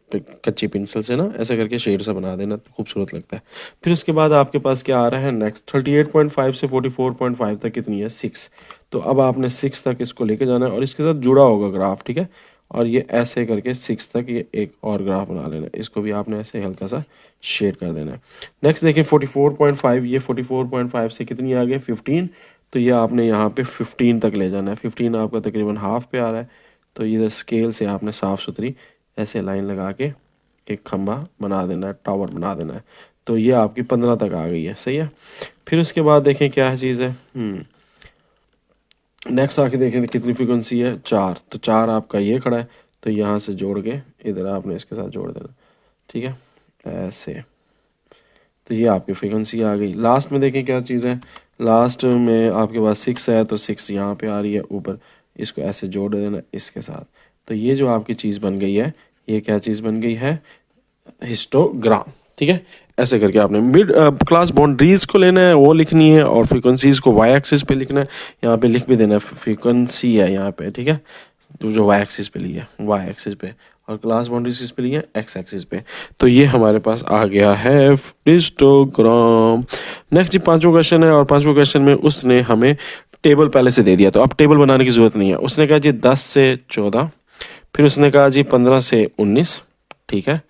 कच्ची पेंसिल से ना ऐसे करके शेड सा बना देना, तो खूबसूरत लगता है। फिर उसके बाद आपके पास क्या आ रहा है, नेक्स्ट 38.5 से 44.5 तक कितनी है, 6। तो अब आपने 6 तक इसको लेके जाना है और इसके साथ जुड़ा होगा ग्राफ। ठीक है, और ये ऐसे करके 6 तक ये एक और ग्राफ बना लेना है, इसको भी आपने ऐसे हल्का सा शेड कर देना है। नेक्स्ट देखिए 44.5, ये 44.5 से कितनी आ गई, 15। तो ये आपने यहाँ पे 15 तक ले जाना है। 15 आपका तकरीबन हाफ पे आ रहा है, तो इधर स्केल से आपने साफ़ सुथरी ऐसे लाइन लगा के एक खंबा बना देना है, टावर बना देना है। तो ये आपकी 15 तक आ गई है, सही है। फिर उसके बाद देखें क्या चीज़ है, नेक्स्ट आके देखें कितनी फ्रिक्वेंसी है, 4। तो 4 आपका ये खड़ा है, तो यहाँ से जोड़ के इधर आपने इसके साथ जोड़ देना। ठीक है, ऐसे। तो ये आपकी फ्रीक्वेंसी आ गई। लास्ट में देखें क्या चीज़ है, लास्ट में आपके पास 6 है, तो 6 यहाँ पे आ रही है ऊपर, इसको ऐसे जोड़ देना इसके साथ। तो ये जो आपकी चीज़ बन गई है, ये क्या चीज़ बन गई है, हिस्टोग्राम। ठीक है, ऐसे करके आपने मिड क्लास बाउंड्रीज को लेना है, वो लिखनी है, और फ्रीक्वेंसीज को वाई एक्सिस पे लिखना है। यहाँ पे लिख भी देना है फ्रीक्वेंसी है यहाँ पे। ठीक है, तो जो वाई एक्सिस पे ली है, वाई एक्सिस पे, और क्लास बाउंड्रीज किस पे ली है, एक्स एक्सिस पे। तो ये हमारे पास आ गया है हिस्टोग्राम। नेक्स्ट जी पांचवा क्वेश्चन है, और पांचवा क्वेश्चन में उसने हमें टेबल पहले से दे दिया, तो अब टेबल बनाने की जरूरत नहीं है। उसने कहा जी 10 से 14, फिर उसने कहा जी 15 से 19, ठीक है,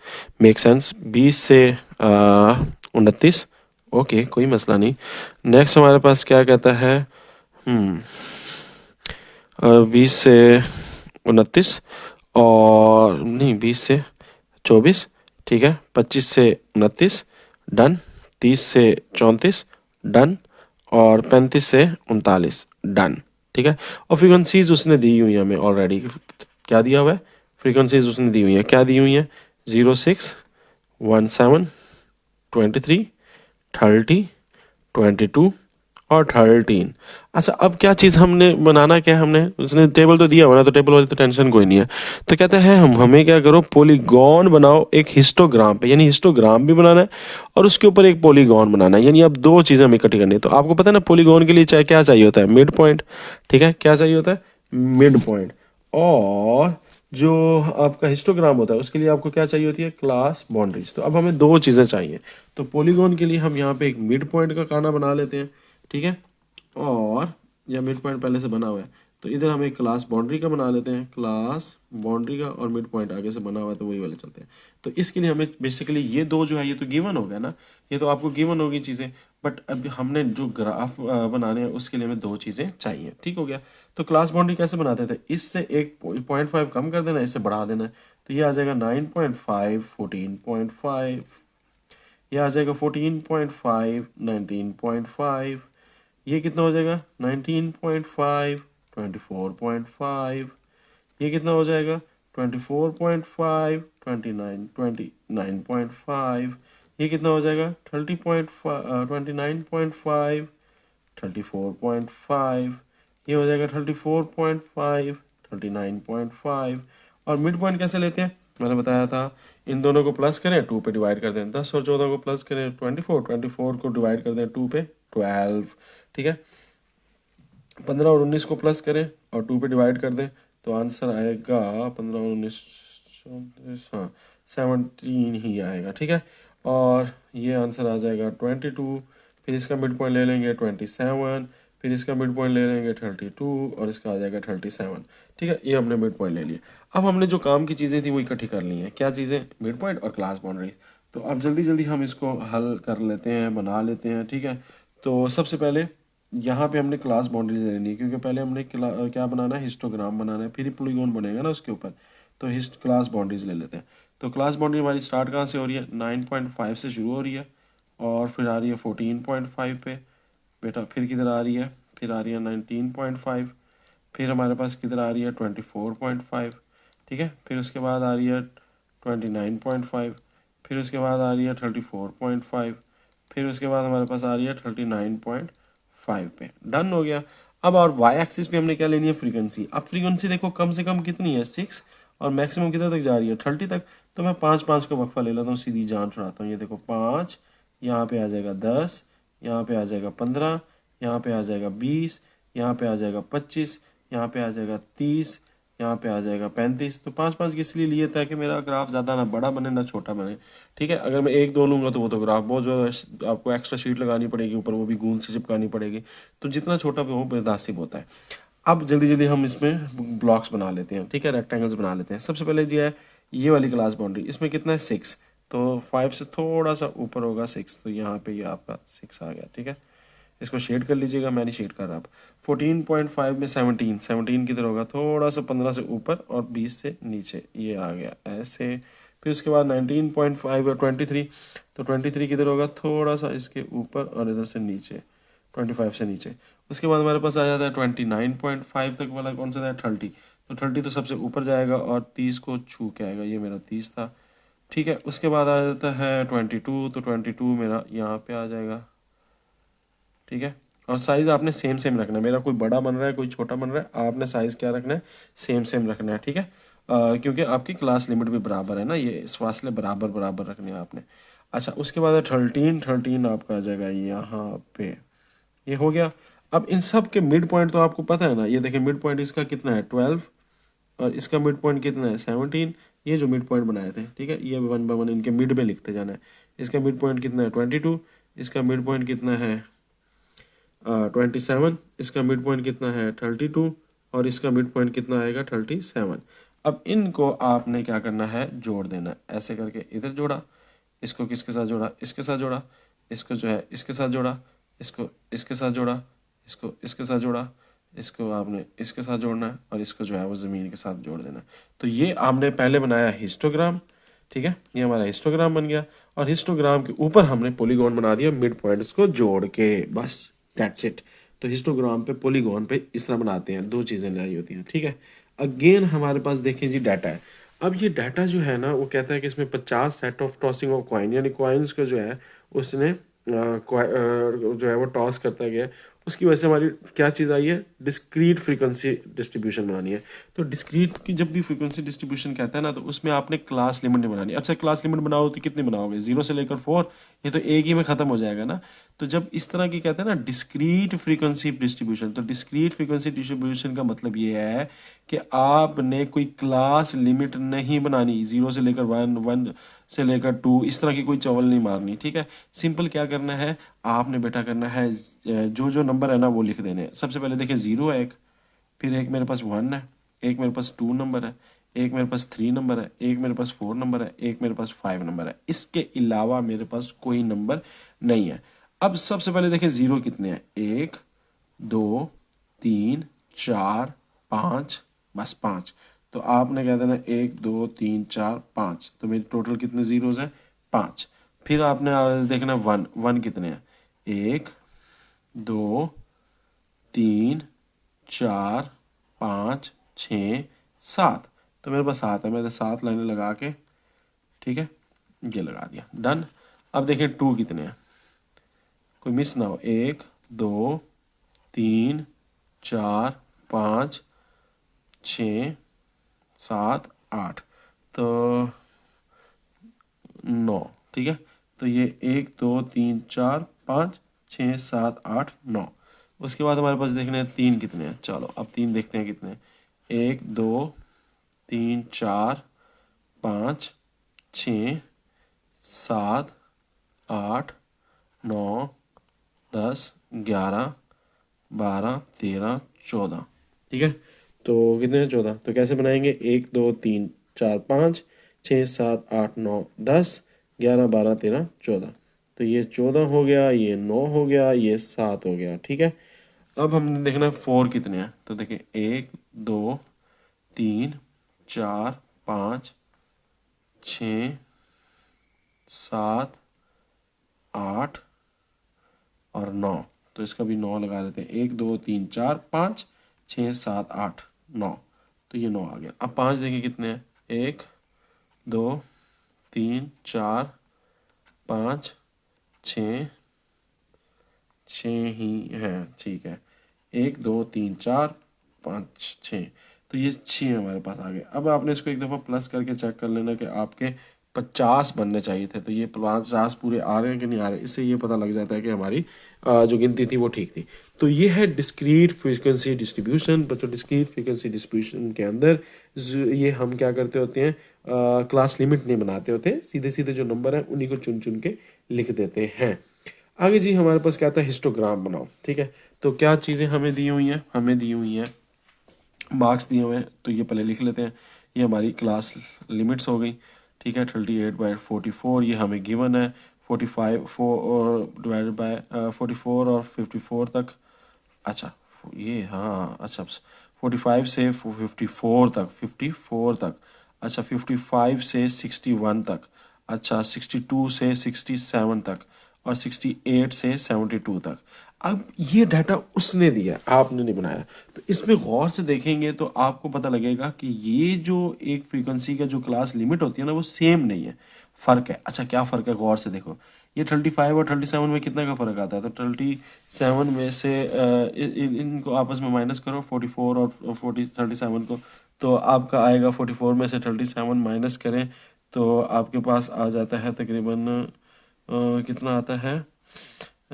मेक सेंस। 20 से 29, ओके कोई मसला नहीं। नेक्स्ट हमारे पास क्या कहता है, 20 से 29, और नहीं 20 से 24, ठीक है, 25 से 29 डन, 30 से 34 डन, और 35 से 39 डन, ठीक है। और फ्रीक्वेंसीज उसने दी हुई है हमें ऑलरेडी, क्या दिया हुआ है, फ्रीक्वेंसीज उसने दी हुई है, क्या दी हुई है, 06, 17, 23, 30, 22 और 13। अच्छा अब क्या चीज़ हमने बनाना, क्या हमने, उसने टेबल तो दिया हुआ ना, तो टेबल वाली तो टेंशन कोई नहीं है। तो कहता है हम हमें क्या करो, पॉलीगॉन बनाओ एक हिस्टोग्राम पे, यानी हिस्टोग्राम भी बनाना है और उसके ऊपर एक पॉलीगॉन बनाना है, यानी अब दो चीज़ें हमें इकट्ठी करनी है। तो आपको पता है ना पॉलीगॉन के लिए चाहे क्या चाहिए होता है, मिड पॉइंट, ठीक है, क्या चाहिए होता है, मिड पॉइंट। और जो आपका हिस्टोग्राम होता है उसके लिए आपको क्या चाहिए होती है, क्लास बाउंड्रीज। तो अब हमें दो चीज़ें चाहिए। तो पॉलीगॉन के लिए हम यहाँ पे एक मिड पॉइंट का खाना बना लेते हैं, ठीक है, और या मिड पॉइंट पहले से बना हुआ है, तो इधर हम एक क्लास बाउंड्री का बना लेते हैं, क्लास बाउंड्री का, और मिड पॉइंट आगे से बना हुआ है तो वही वाले चलते हैं। तो इसके लिए हमें बेसिकली ये दो जो है, ये तो गिवन हो गया ना, ये तो आपको गिवन होगी चीज़ें, बट अब हमने जो ग्राफ बनाने हैं उसके लिए हमें दो चीज़ें चाहिए, ठीक हो गया। तो क्लास बाउंड्री कैसे बनाते थे, इससे एक 0.5 कम कर देना, इससे बढ़ा देना है, तो ये आ जाएगा 9.5, 14.5, ये आ जाएगा 14.5, 19.5, ये कितना हो जाएगा 19.5, 24.5, ये कितना हो जाएगा 24.5, 29.5, ये कितना हो जाएगा 30.5, 29.5, 34.5, ये हो जाएगा 34.5, 39.5। और मिड पॉइंट कैसे लेते हैं, मैंने बताया था, इन दोनों को प्लस करें 2 पे डिवाइड कर दें, 10 और 14 को प्लस करें 24, 24 को डिवाइड कर दें 2 पे 12, ठीक है, 15 और 19 को प्लस करें और 2 पे डिवाइड कर दें, तो आंसर आएगा 15 और 19, 34, हाँ 17 ही आएगा, ठीक है। और ये आंसर आ जाएगा 22, फिर इसका मिड पॉइंट ले लेंगे 27, फिर इसका मिड पॉइंट ले लेंगे 32, और इसका आ जाएगा 37, ठीक है, ये हमने मिड पॉइंट ले लिया। अब हमने जो काम की चीज़ें थी वो इकट्ठी कर ली हैं, क्या चीज़ें, मिड पॉइंट और क्लास बाउंड्रीज। तो अब जल्दी जल्दी हम इसको हल कर लेते हैं, बना लेते हैं, ठीक है। तो सबसे पहले यहाँ पे हमने क्लास बाउंड्री लेनी है, क्योंकि पहले हमने क्या बनाना है, हिस्टोग्राम बनाना है, फिर ही पॉलीगॉन बनेगा ना उसके ऊपर। तो हिस्ट क्लास बाउंड्रीज ले लेते हैं। तो क्लास बाउंड्री हमारी स्टार्ट कहाँ से हो रही है, 9.5 से शुरू हो रही है, और फिर आ रही है 14.5 पे बेटा, फिर किधर आ रही है, फिर आ रही है 19.5, फिर हमारे पास किधर आ रही है 24.5, ठीक है, फिर उसके बाद आ रही है 29.5, फिर उसके बाद आ रही है 34.5, फिर उसके बाद हमारे पास आ रही है 39.5 पे, डन हो गया। अब और वाई एक्सिस पे हमने क्या लेनी है, फ्रीक्वेंसी। अब फ्रीक्वेंसी देखो कम से कम कितनी है 6, और मैक्सिमम किधर तक जा रही है 30 तक। तो मैं 5 का वक्फा ले लेता हूँ, सीधी जान छुड़ाता हूँ। ये देखो 5, यहाँ पे आ जाएगा 10, यहाँ पे आ जाएगा 15, यहाँ पे आ जाएगा 20, यहाँ पे आ जाएगा 25, यहाँ पे आ जाएगा 30, यहाँ पे आ जाएगा 35। तो 5 इसलिए लिए ताकि मेरा ग्राफ ज़्यादा ना बड़ा बने ना छोटा बने, ठीक है। अगर मैं 1 2 लूँगा तो वो तो ग्राफ बहुत ज़्यादा, आपको एक्स्ट्रा शीट लगानी पड़ेगी ऊपर, वो भी गूंद से चिपकानी पड़ेगी। तो जितना छोटा वो बेदासिब होता है। अब जल्दी जल्दी हम इसमें ब्लॉक्स बना लेते हैं, ठीक है, रेक्टेंगल्स बना लेते हैं। सबसे पहले जो है ये वाली क्लास बाउंड्री, इसमें कितना है 6, तो 5 से थोड़ा सा ऊपर होगा 6, तो यहाँ पे ये आपका 6 आ गया, ठीक है। इसको शेड कर लीजिएगा, मैं नहीं शेड कर रहा। अब 14.5 में 17, 17 किधर होगा, थोड़ा सा 15 से ऊपर और 20 से नीचे, ये आ गया ऐसे। फिर उसके बाद 19.5 और 23, तो 23 किधर होगा, थोड़ा सा इसके ऊपर और इधर से नीचे, 25 से नीचे। उसके बाद हमारे पास आ जाता है 29.5 तक वाला, कौन सा था 30, तो 30 तो सबसे ऊपर जाएगा और 30 को छू के आएगा, ये मेरा 30 था, ठीक है। उसके बाद आ जाता है 22, तो 22 मेरा यहाँ पे आ जाएगा, ठीक है। और साइज़ आपने सेम सेम रखना है, मेरा कोई बड़ा बन रहा है कोई छोटा बन रहा है, आपने साइज़ क्या रखना है, सेम सेम रखना है, ठीक है। क्योंकि आपकी क्लास लिमिट भी बराबर है ना, ये इस फासले बराबर बराबर रखने हैं आपने। अच्छा उसके बाद है 13, 13 आपका आ जाएगा यहाँ पे, ये हो गया। अब इन सब के मिड पॉइंट तो आपको पता है ना, ये देखिए मिड पॉइंट इसका कितना है 12, और इसका मिड पॉइंट कितना है 17। ये जो मिड पॉइंट बनाए थे, ठीक है, ये 1 बाय 1 इनके मिड में लिखते जाना है। इसका मिड पॉइंट कितना है 22, इसका मिड पॉइंट कितना है 27, इसका मिड पॉइंट कितना है 32, और इसका मिड पॉइंट कितना आएगा 37। अब इनको आपने क्या करना है, जोड़ देना है। ऐसे करके इधर जोड़ा, इसको किसके साथ जोड़ा, इसके साथ जोड़ा, इसको जो है इसके साथ जोड़ा, इसको इसके साथ जोड़ा, इसको इसके साथ जोड़ा, इसको आपने इसके साथ जोड़ना है, और इसको जो है वो ज़मीन के साथ जोड़ देना है। तो ये हमने पहले बनाया हिस्टोग्राम, ठीक है, ये हमारा हिस्टोग्राम बन गया। और हिस्टोग्राम के ऊपर हमने पॉलीगॉन बना दिया मिड पॉइंट्स को जोड़ के, बस दैट्स इट। तो हिस्टोग्राम पे पॉलीगॉन पे इस तरह बनाते हैं, दो चीज़ें लाई होती हैं, ठीक है। अगेन हमारे पास देखें जी डाटा है। अब ये डाटा जो है ना, वो कहता है कि इसमें 50 set of tossing of coin, यानी कॉइन्स को जो है उसने जो है वो टॉस करता गया, उसकी वजह से हमारी क्या चीज़ आई है, डिस्क्रीट फ्रीक्वेंसी डिस्ट्रीब्यूशन बनानी है। तो डिस्क्रीट की जब भी फ्रीक्वेंसी डिस्ट्रीब्यूशन कहता है ना, तो उसमें आपने क्लास लिमिट नहीं बनानी। अच्छा, क्लास लिमिट बनाओ तो कितनी बनाओगे, 0 से लेकर 4, ये तो एक ही में ख़त्म हो जाएगा ना। तो जब इस तरह की कहते हैं ना डिस्क्रीट फ्रीक्वेंसी डिस्ट्रीब्यूशन, तो डिस्क्रीट फ्रीक्वेंसी डिस्ट्रीब्यूशन का मतलब ये है कि आपने कोई क्लास लिमिट नहीं बनानी, 0 से लेकर 1, 1 से लेकर 2, इस तरह की कोई चवल नहीं मारनी, ठीक है। सिंपल क्या करना है आपने बेटा, करना है जो जो नंबर है ना वो लिख देने हैं। सबसे पहले देखिए 0 है एक, फिर एक मेरे पास 1 है, एक मेरे पास 2 नंबर है, एक मेरे पास 3 नंबर है, एक मेरे पास 4 नंबर है, एक मेरे पास 5 नंबर है। इसके अलावा मेरे पास कोई नंबर नहीं है। अब सबसे पहले देखिए 0 कितने हैं, 1 2 3 4 5, बस 5। तो आपने कह देना 1 2 3 4 5, तो मेरी टोटल कितने ज़ीरोज़ हैं, 5। फिर आपने देखना 1, 1 कितने हैं, 1 2 3 4 5 6 7, तो मेरे पास 7 है। मैंने 7 लाइनें लगा के, ठीक है, ये लगा दिया, डन। अब देखिए 2 कितने हैं, कोई मिस ना हो, 1 2 3 4 5 6 7 8, तो 9, ठीक है। तो ये 1 2 3 4 5 6 7 8 9। उसके बाद हमारे पास देखने हैं 3 कितने हैं। चलो अब 3 देखते हैं कितने हैं, 1 2 3 4 5 6 7 8 9 10 11 12 13 14, ठीक है। तो कितने हैं 14, तो कैसे बनाएंगे, 1 2 3 4 5 6 7 8 9 10 11 12 13 14, तो ये 14 हो गया, ये 9 हो गया, ये 7 हो गया, ठीक है। अब हमने देखना 4 कितने हैं, तो देखिए 1 2 3 4 5 6 7 8 और 9, तो इसका भी 9 लगा देते हैं, 1 2 3 4 5 6 7 8 9, तो ये 9 आ गया। अब 5 देखिए कितने हैं, 1 2 3 4 5 6 6 ही है, ठीक है, 1 2 3 4 5 6, तो ये 6 हमारे पास आ गए। अब आपने इसको एक दफ़ा प्लस करके चेक कर लेना कि आपके 50 बनने चाहिए थे, तो ये 50 पूरे आ रहे हैं कि नहीं आ रहे, इससे ये पता लग जाता है कि हमारी जो गिनती थी वो ठीक थी। तो ये है डिस्क्रीट फ्रीक्वेंसी डिस्ट्रीब्यूशन। बच्चों डिस्क्रीट फ्रीक्वेंसी डिस्ट्रीब्यूशन के अंदर ये हम क्या करते होते हैं, क्लास लिमिट नहीं बनाते होते, सीधे सीधे जो नंबर हैं उन्हीं को चुन चुन के लिख देते हैं। आगे जी हमारे पास क्या आता है, हिस्टोग्राम बनाओ, ठीक है। तो क्या चीज़ें हमें दी हुई हैं, हमें दी हुई हैं मार्क्स दिए हुए हैं, तो ये पहले लिख लेते हैं। ये हमारी क्लास लिमिट्स हो गई, ठीक है, 38/44 ये हमें गिवन है, 45 4 डिवाइडेड बाय 44 और 54 तक। अच्छा ये हाँ, अच्छा 45 से 54 तक, 54 तक, अच्छा 55 से 61 तक, अच्छा 62 से 67 तक, और 68 से 72 तक। अब ये डाटा उसने दिया, आपने नहीं बनाया। तो इसमें गौर से देखेंगे तो आपको पता लगेगा कि ये जो एक फ्रीक्वेंसी का जो क्लास लिमिट होती है ना, वो सेम नहीं है, फ़र्क है। अच्छा क्या फ़र्क है, गौर से देखो, ये 35 और 37 में कितना का फ़र्क आता है, तो 37 में से इनको आपस में माइनस करो, 44 और 37 को, तो आपका आएगा 44 में से 37 माइनस करें तो आपके पास आ जाता है तकरीबन कितना आता है,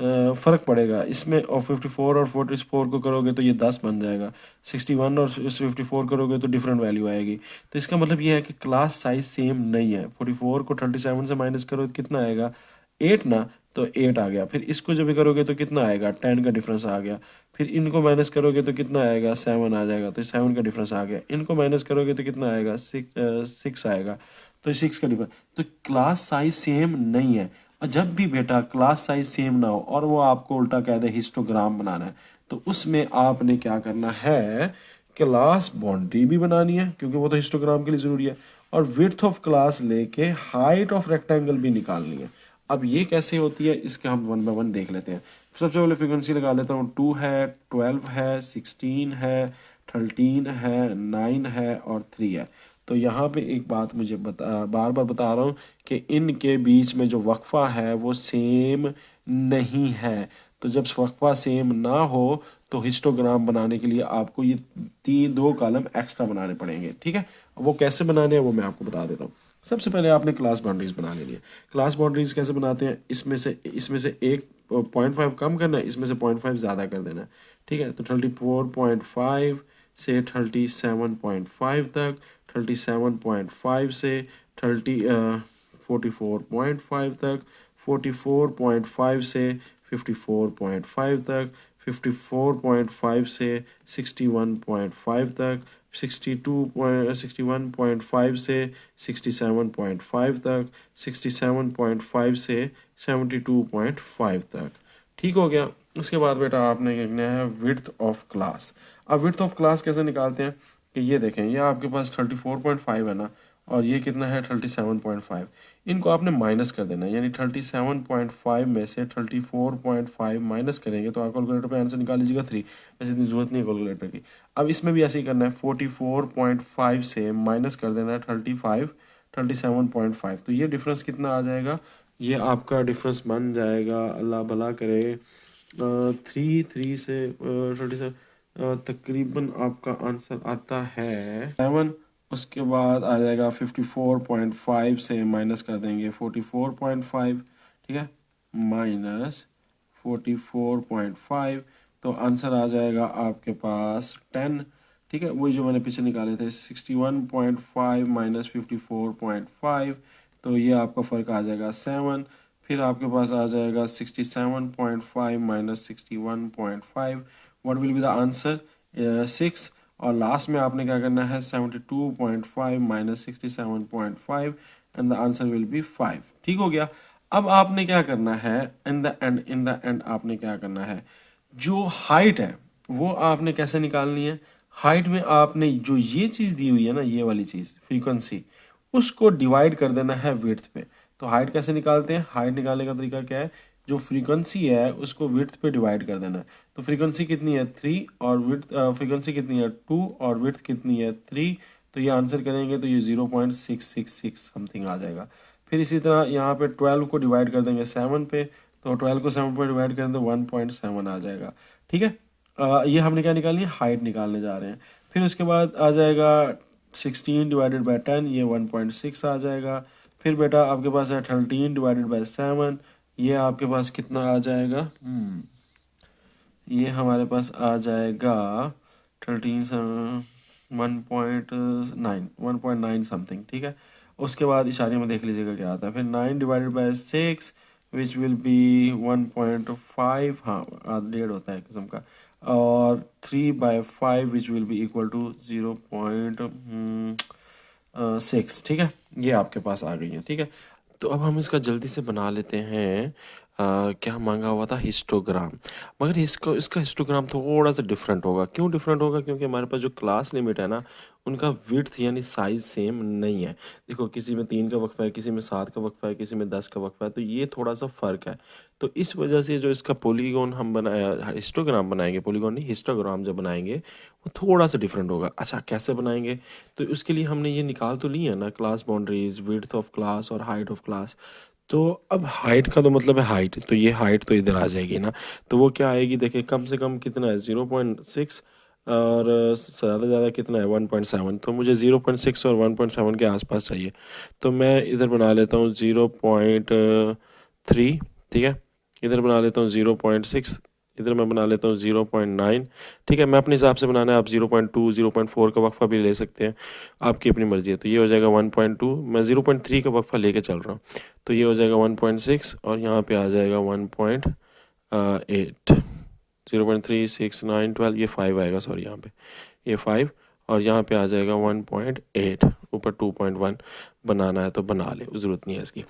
फ़र्क पड़ेगा इसमें। और 54 और 44 को करोगे तो ये 10 बन जाएगा। 61 और 54 करोगे तो डिफरेंट वैल्यू आएगी। तो इसका मतलब ये है कि क्लास साइज सेम नहीं है। 44 को 37 से माइनस करो तो कितना आएगा, 8 ना, तो 8 आ गया। फिर इसको जब भी करोगे तो कितना आएगा, 10 का डिफरेंस आ गया। फिर इनको माइनस करोगे तो कितना आएगा, 7 आ जाएगा, तो 7 का डिफरेंस आ गया। इनको माइनस करोगे तो कितना आएगा, 6 आएगा, तो 6 का डिफरेंस। तो क्लास साइज सेम नहीं है। और जब भी बेटा क्लास साइज सेम ना हो और वो आपको उल्टा कह दे हिस्टोग्राम बनाना है, तो उसमें आपने क्या करना है, क्लास बाउंड्री भी बनानी है क्योंकि वो तो हिस्टोग्राम के लिए ज़रूरी है, और विड्थ ऑफ क्लास लेके हाइट ऑफ रेक्टेंगल भी निकालनी है। अब ये कैसे होती है इसके हम वन बाय वन देख लेते हैं। सबसे पहले फ्रीक्वेंसी लगा लेता हूँ। 2 है, 12 है, 16 है, 13 है, 9 है और 3 है। तो यहाँ पे एक बात मुझे बार बार बता रहा हूँ कि इनके बीच में जो वक्फा है वो सेम नहीं है। तो जब वक्फा सेम ना हो तो हिस्टोग्राम बनाने के लिए आपको ये 2 कॉलम एक्स्ट्रा बनाने पड़ेंगे, ठीक है। वो कैसे बनाने हैं वो मैं आपको बता देता हूँ। सबसे पहले आपने क्लास बाउंड्रीज बना लेनी है। क्लास बाउंड्रीज कैसे बनाते हैं, इसमें से एक 0.5 कम करना है, इसमें से 0.5 ज़्यादा कर देना है, ठीक है। तो 34.5 से 37.5 तक, 37.5 से 44.5 तक, 44.5 से 54.5 तक, 54.5 से 61.5 तक, 61.5 से 67.5 तक, 67.5 से 72.5 तक। ठीक हो गया। उसके बाद बेटा आपने क्या करना है, विड्थ ऑफ क्लास। अब विड्थ ऑफ क्लास कैसे निकालते हैं कि ये देखें, ये आपके पास 34.5 है ना, और ये कितना है 37.5। इनको आपने माइनस कर देना है, यानी 37.5 में से 34.5 माइनस करेंगे तो आप कैलकुलेटर पे आंसर निकाल लीजिएगा 3। वैसे इतनी ज़रूरत नहीं है कैलकुलेटर की। अब इसमें भी ऐसे ही करना है, 44.5 से माइनस कर देना है 37.5। तो ये डिफरेंस कितना आ जाएगा, ये आपका डिफरेंस बन जाएगा, अल्लाह भला करे, 3 से 37, तकरीबन आपका आंसर आता है 7। उसके बाद आ जाएगा 54.5 से माइनस कर देंगे 44.5, ठीक है, माइनस 44.5, तो आंसर आ जाएगा आपके पास 10, ठीक है। वही जो मैंने पीछे निकाले थे, 61.5 माइनस 54.5, तो ये आपका फ़र्क आ जाएगा 7। फिर आपके पास आ जाएगा 67.5 minus 61.5, what will be the answer, 6। और लास्ट में आपने क्या करना है, 72.5 minus 67.5 and the answer will be 5। ठीक हो गया। अब आपने क्या करना है, इन द एंड आपने क्या करना है, जो हाइट है वो आपने कैसे निकालनी है। हाइट में आपने जो ये चीज़ दी हुई है ना, ये वाली चीज़ फ्रीक्वेंसी, उसको डिवाइड कर देना है विड्थ पे। तो हाइट कैसे निकालते हैं, हाइट निकालने का तरीका क्या है, जो फ्रीक्वेंसी है उसको विड्थ पे डिवाइड कर देना है। तो फ्रीक्वेंसी कितनी है 3, और विड्थ फ्रीक्वेंसी कितनी है 2, और विड्थ कितनी है 3। तो ये आंसर करेंगे तो ये 0.666 समथिंग आ जाएगा। फिर इसी तरह यहाँ पे 12 को डिवाइड कर देंगे 7 पे, तो 12 को 7 पे डिवाइड करें तो 1.7 आ जाएगा, ठीक है। ये हमने क्या निकालनी है, हाइट निकालने जा रहे हैं। फिर उसके बाद आ जाएगा 16 डिवाइडेड बाई 10, ये 1.6 आ जाएगा। फिर बेटा आपके पास है 13 डिवाइडेड बाई 7, ये आपके पास कितना आ जाएगा, ये हमारे पास आ जाएगा 13 1.9 समथिंग, ठीक है। उसके बाद इशारे में देख लीजिएगा क्या आता है। फिर 9 divided by 6 which will be 1.5, हाँ 1.5 होता है किस्म का, और 3/5 which will be equal to 0.6, ठीक है। ये आपके पास आ गई है, ठीक है। तो अब हम इसका जल्दी से बना लेते हैं। क्या मांगा हुआ था, हिस्टोग्राम। मगर इसको इसका हिस्टोग्राम थोड़ा सा डिफरेंट होगा। क्यों डिफरेंट होगा, क्योंकि हमारे पास जो क्लास लिमिट है ना, उनका विड्थ यानी साइज सेम नहीं है। देखो किसी में 3 का वक्फा है, किसी में 7 का वक्फा है, किसी में 10 का वक्फा है, तो ये थोड़ा सा फ़र्क है। तो इस वजह से जो इसका पॉलीगॉन हम बनाया, हिस्टोग्राम बनाएंगे, पॉलीगॉन नहीं हिस्टोग्राम जब बनाएंगे वो थोड़ा सा डिफरेंट होगा। अच्छा कैसे बनाएंगे, तो उसके लिए हमने ये निकाल तो ली है ना, class boundaries, width of class और हाइट ऑफ क्लास। तो अब हाइट का तो मतलब है हाइट, तो ये हाइट तो इधर आ जाएगी ना। तो वो क्या आएगी, देखिए कम से कम कितना है 0.6, और ज़्यादा से ज़्यादा कितना है 1.7। तो मुझे 0.6 और 1.7 के आसपास चाहिए। तो मैं इधर बना लेता हूँ 0.3, ठीक है। इधर बना लेता हूँ 0.6, इधर मैं बना लेता हूँ 0.9। ठीक है, मैं अपने हिसाब से बनाना है, आप 0.2 0.4 का वक्फा भी ले सकते हैं, आपकी अपनी मर्जी है। तो ये हो जाएगा 1.2, मैं 0.3 का वक्फा लेके चल रहा हूँ, तो ये हो जाएगा 1.6 और यहाँ पे आ जाएगा 1.8। 0.3 6 9 12, ये 5 आएगा, सॉरी यहाँ पे ये 5 और यहाँ पे आ जाएगा 1.8, ऊपर 2.1 बनाना है तो बना ले, ज़रूरत नहीं है इसकी।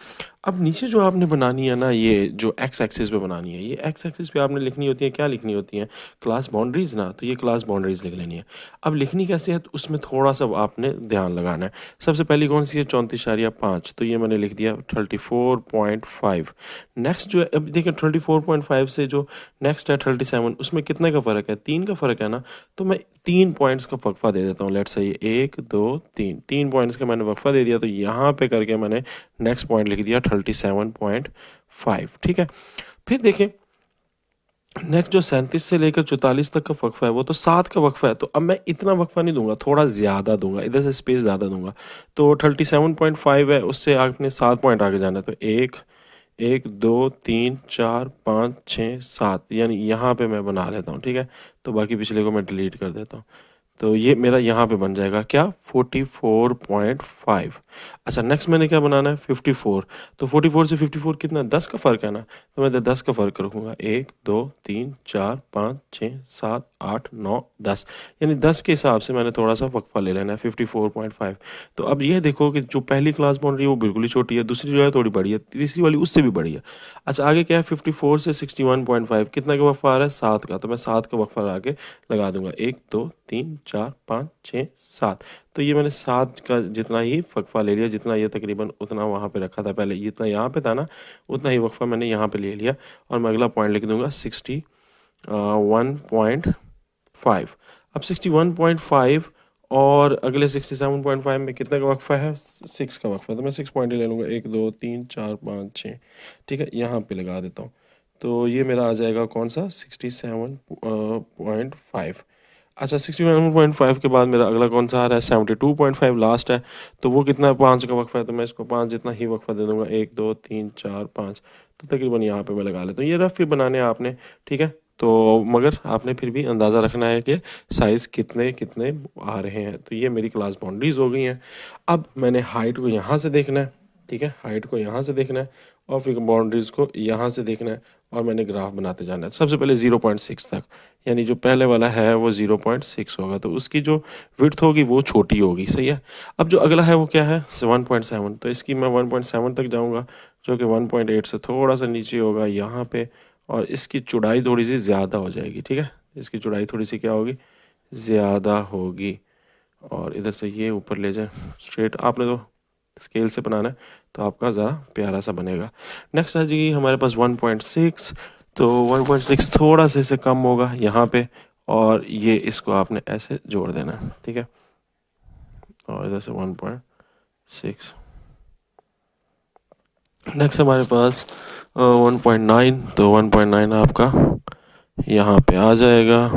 अब नीचे जो आपने बनानी है ना, ये जो एक्स एक्सिस पे बनानी है, ये एक्स एक्सिस पे आपने लिखनी होती है, क्या लिखनी होती है, क्लास बाउंड्रीज ना, तो ये क्लास बाउंड्रीज लिख लेनी है। अब लिखनी कैसे है, तो उसमें थोड़ा सा आपने ध्यान लगाना है। सबसे पहली कौन सी है, 34.5, तो ये मैंने लिख दिया 34.5। नेक्स्ट जो है, अब देखिए 34.5 से जो नेक्स्ट है 37, उसमें कितने का फ़र्क है, 3 का फ़र्क है ना, तो मैं 3 पॉइंट्स का वक्फा दे देता हूँ। लेट्स से ये 1 2 3, 3 पॉइंट्स का मैंने वक्फा दे दिया, तो यहाँ पे करके मैंने नेक्स्ट पॉइंट लिख दिया 37.5। ठीक है, फिर देखें नेक्स्ट जो 37 से लेकर 44 तक का वक्फा है वो तो 7 का वक्फा है, तो अब मैं इतना वक्फा नहीं दूंगा, थोड़ा ज़्यादा दूंगा, इधर से स्पेस ज़्यादा दूंगा। तो 37.5 है, उससे आपने 7 पॉइंट आगे जाना है, तो 1 1 2 3 4 5 6 7, यानी यहाँ पे मैं बना लेता हूँ। ठीक है, तो बाकी पिछले को मैं डिलीट कर देता हूँ, तो ये मेरा यहाँ पे बन जाएगा क्या, 44.5। अच्छा, नेक्स्ट मैंने क्या बनाना है, 54। तो 44 से 54 कितना, 10 का फ़र्क है ना, तो मैं 10 का फ़र्क रखूँगा, 1 2 3 4 5 6 7 8 9 10, यानी 10 के हिसाब से मैंने थोड़ा सा वक्फा ले लेना है, 54.5। तो अब ये देखो कि जो पहली क्लास बाउंड्री है वो बिल्कुल ही छोटी है, दूसरी जो है थोड़ी बड़ी है, तीसरी वाली उससे भी बड़ी है। अच्छा, आगे क्या है, 54 से 61.5 कितना का वक्फा आ रहा है, 7 का, तो मैं 7 का वक्फा आगे लगा दूंगा, 1 2 3 4 5 6 7, तो ये मैंने 7 का जितना ही वक्फा ले लिया, जितना ये तकरीबन उतना वहाँ पे रखा था पहले, जितना यहाँ पे था ना उतना ही वक्फा मैंने यहाँ पे ले लिया, और मैं अगला पॉइंट लिख दूंगा 61.5। अब 61.5 और अगले 67.5 में कितने का वक्फा है, 6 का वक्फा, तो मैं 6 पॉइंट ही ले लूँगा, 1 2 3 4 5 6। ठीक है, यहाँ पे लगा देता हूँ, तो ये मेरा आ जाएगा कौन सा, 67.5। अच्छा, 61.5 के बाद मेरा अगला कौन सा आ रहा है, 72.5 लास्ट है, तो वो कितना है, 5 का वक्फा है, तो मैं इसको 5 जितना ही वक्फा दे दूंगा, 1 2 3 4 5, तो तकरीबन यहाँ पे मैं लगा लेता हूँ। ये रफ ही बनाने हैं आपने, ठीक है, तो मगर आपने फिर भी अंदाज़ा रखना है कि साइज़ कितने कितने आ रहे हैं। तो ये मेरी क्लास बाउंड्रीज हो गई हैं। अब मैंने हाइट को यहाँ से देखना है, ठीक है, हाइट को यहाँ से देखना है और फिर बाउंड्रीज को यहाँ से देखना है, और मैंने ग्राफ बनाते जाना है। सबसे पहले 0.6 तक, यानी जो पहले वाला है वो 0.6 होगा, तो उसकी जो विड्थ होगी वो छोटी होगी, सही है। अब जो अगला है वो क्या है, 1.7, तो इसकी मैं 1.7 तक जाऊंगा, जो कि 1.8 से थोड़ा सा नीचे होगा यहाँ पे, और इसकी चौड़ाई थोड़ी सी ज़्यादा हो जाएगी। ठीक है, इसकी चौड़ाई थोड़ी सी क्या होगी, ज़्यादा होगी, और इधर से ये ऊपर ले जाए स्ट्रेट, आपने तो स्केल से बनाना है तो आपका ज़रा प्यारा सा बनेगा। नेक्स्ट आ जाएगी हमारे पास 1.6, तो 1.6 थोड़ा सा इससे कम होगा यहाँ पे, और ये इसको आपने ऐसे जोड़ देना है, ठीक है, और इधर से 1.6। नेक्स्ट हमारे पास 1.9, तो 1.9 आपका यहाँ पे आ जाएगा,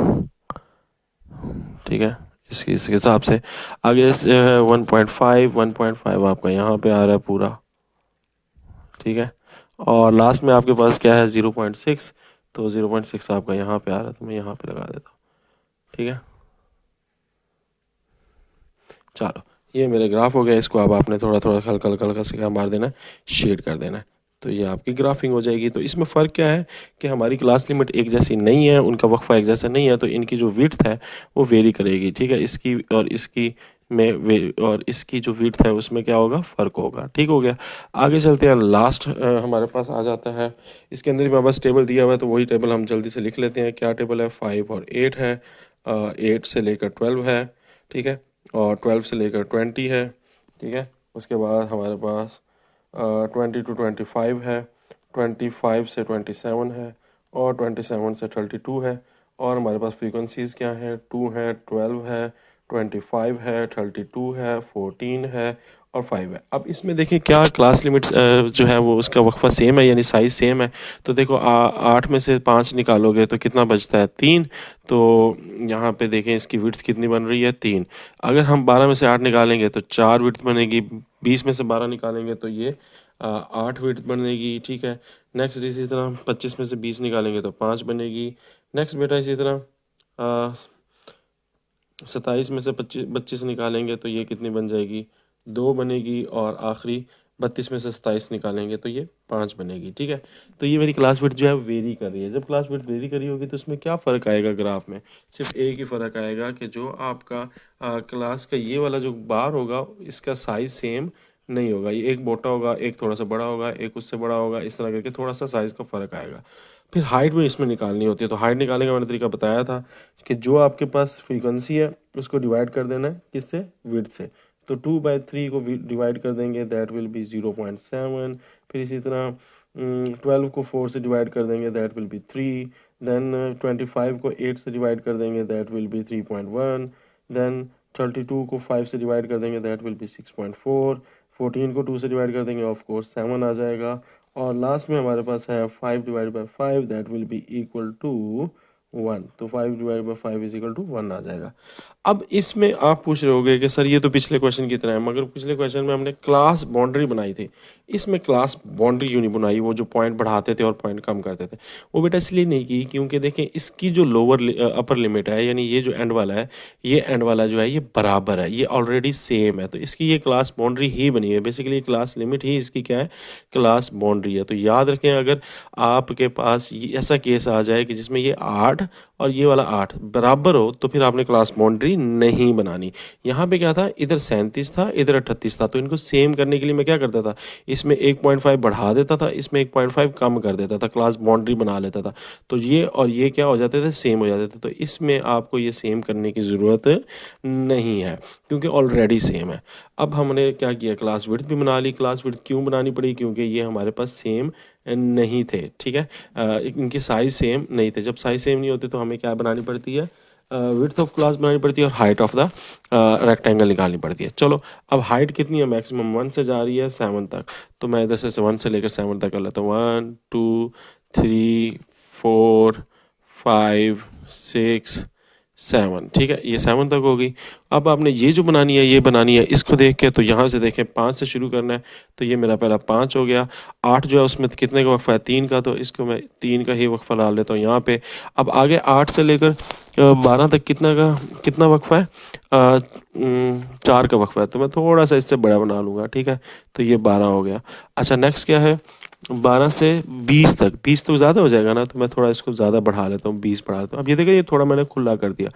ठीक है, इसके हिसाब से आगे 1.5 आपका यहाँ पे आ रहा है पूरा, ठीक है, और लास्ट में आपके पास क्या है, 0.6, तो 0.6 आपका यहाँ पे आ रहा है, तो मैं यहाँ पे लगा देता हूँ, ठीक है। चलो, ये मेरे ग्राफ हो गया, इसको अब आपने थोड़ा थोड़ा हल्का हल्का हल्का से क्या मार देना है, शेड कर देना है, तो ये आपकी ग्राफिंग हो जाएगी। तो इसमें फ़र्क क्या है कि हमारी क्लास लिमिट एक जैसी नहीं है, उनका वक्फा एक जैसा नहीं है, तो इनकी जो विड्थ है वो वेरी करेगी, ठीक है, इसकी और इसकी में वे और इसकी जो विड्थ है उसमें क्या होगा, फ़र्क होगा। ठीक हो गया, आगे चलते हैं, लास्ट हमारे पास आ जाता है, इसके अंदर ही मैं बस टेबल दिया हुआ है, तो वही टेबल हम जल्दी से लिख लेते हैं। क्या टेबल है, 5 और 8 है, 8 से लेकर 12 है, ठीक है, और 12 से लेकर 20 है, ठीक है, उसके बाद हमारे पास 20 to 25 है, 25 से 27 है, और 27 से 32 है, और हमारे पास फ्रीक्वेंसीज़ क्या हैं, 2 है, 12 है, 25 है, 32 है, 14 है और 5 है। अब इसमें देखें क्या क्लास लिमिट्स जो है वो उसका वक्फा सेम है, यानी साइज़ सेम है, तो देखो 8 में से 5 निकालोगे तो कितना बचता है, 3, तो यहाँ पे देखें इसकी विड्थ कितनी बन रही है, 3। अगर हम 12 में से 8 निकालेंगे तो 4 विड्थ बनेगी, 20 में से 12 निकालेंगे तो ये 8 विड्थ बनेगी, ठीक है। नेक्स्ट इसी तरह 25 में से 20 निकालेंगे तो 5 बनेगी। नेक्स्ट बेटा इसी तरह 27 में से 25 निकालेंगे तो ये कितनी बन जाएगी, 2 बनेगी। और आखिरी 32 में से 27 निकालेंगे तो ये 5 बनेगी, ठीक है। तो ये मेरी क्लास विड्थ जो है वेरी कर रही है। जब क्लास विड्थ वेरी कर रही होगी तो उसमें क्या फ़र्क आएगा ग्राफ में, सिर्फ एक ही फ़र्क आएगा कि जो आपका क्लास का ये वाला जो बार होगा इसका साइज़ सेम नहीं होगा, ये एक मोटा होगा, एक थोड़ा सा बड़ा होगा, एक उससे बड़ा होगा, इस तरह करके थोड़ा सा साइज़ का फ़र्क आएगा। फिर हाइट में इसमें निकालनी होती है, तो हाइट निकालने का मैंने तरीका बताया था कि जो आपके पास फ्रीक्वेंसी है उसको डिवाइड कर देना है किससे, विड्थ से। तो 2/3 को डिवाइड कर देंगे, दैट विल बी 0.7। फिर इसी तरह 12 को 4 से डिवाइड कर देंगे, दैट विल बी 3। देन 25 को 8 से डिवाइड कर देंगे, दैट विल बी 3.1। देन 32 को 5 से डिवाइड कर देंगे, दैट विल बी 6.4। 14 को 2 से डिवाइड कर देंगे, ऑफ कोर्स 7 आ जाएगा। और लास्ट में हमारे पास है 5 divide by 5, that will be equal to 1। तो 5 divide by 5 is equal to 1 आ जाएगा। अब इसमें आप पूछ रहे होगे कि सर ये तो पिछले क्वेश्चन की तरह है, मगर पिछले क्वेश्चन में हमने क्लास बाउंड्री बनाई थी, इसमें क्लास बाउंड्री क्यों नहीं बनाई, वो जो पॉइंट बढ़ाते थे और पॉइंट कम करते थे, वो बेटा इसलिए नहीं की क्योंकि देखें इसकी जो लोअर अपर लिमिट है, यानी ये जो एंड वाला है, ये एंड वाला जो है ये बराबर है, ये ऑलरेडी सेम है, तो इसकी ये क्लास बाउंड्री ही बनी है। बेसिकली क्लास लिमिट ही इसकी क्या है, क्लास बाउंड्री है। तो याद रखें, अगर आपके पास ऐसा केस आ जाए कि जिसमें ये 8 और ये वाला 8 बराबर हो तो फिर आपने क्लास बाउंड्री नहीं बनानी। यहाँ पे क्या था, इधर 37 था, इधर 38 था, तो इनको सेम करने के लिए मैं क्या करता था, इसमें 1.5 बढ़ा देता था, इसमें 1.5 कम कर देता था, क्लास बाउंड्री बना लेता था। तो ये और ये क्या हो जाते थे, सेम हो जाते थे। तो इसमें आपको ये सेम करने की ज़रूरत नहीं है क्योंकि ऑलरेडी सेम है। अब हमने क्या किया, क्लास विड्थ भी बना ली। क्लास विड्थ क्यों बनानी पड़ी, क्योंकि ये हमारे पास सेम नहीं थे, ठीक है। इनकी साइज़ सेम नहीं थे। जब साइज़ सेम नहीं होते तो हमें क्या बनानी पड़ती है, विड्थ ऑफ क्लास बनानी पड़ती है और हाइट ऑफ द रेक्टेंगल निकालनी पड़ती है। चलो अब हाइट कितनी है, मैक्सिमम 1 से जा रही है 7 तक, तो मैं इधर से 1 से लेकर 7 तक कर लेता हूँ। 1 2 3 4 5 6 7, ठीक है, ये 7 तक हो गई। अब आपने ये जो बनानी है, ये बनानी है इसको देख के, तो यहाँ से देखें 5 से शुरू करना है, तो ये मेरा पहला 5 हो गया। 8 जो है उसमें कितने का वक्फा है, 3 का, तो इसको मैं 3 का ही वक्फा डाल लेता हूँ यहाँ पे। अब आगे 8 से लेकर 12 तक कितना वक्फा है, 4 का वक्फा है, तो मैं थोड़ा सा इससे बड़ा बना लूँगा, ठीक है। तो ये 12 हो गया। अच्छा नेक्स्ट क्या है, 12 से 20 तक, 20 तो ज़्यादा हो जाएगा ना, तो मैं थोड़ा इसको ज़्यादा बढ़ा लेता हूँ, 20 बढ़ा लेता हूँ। अब ये देखिए, ये थोड़ा मैंने खुला कर दिया।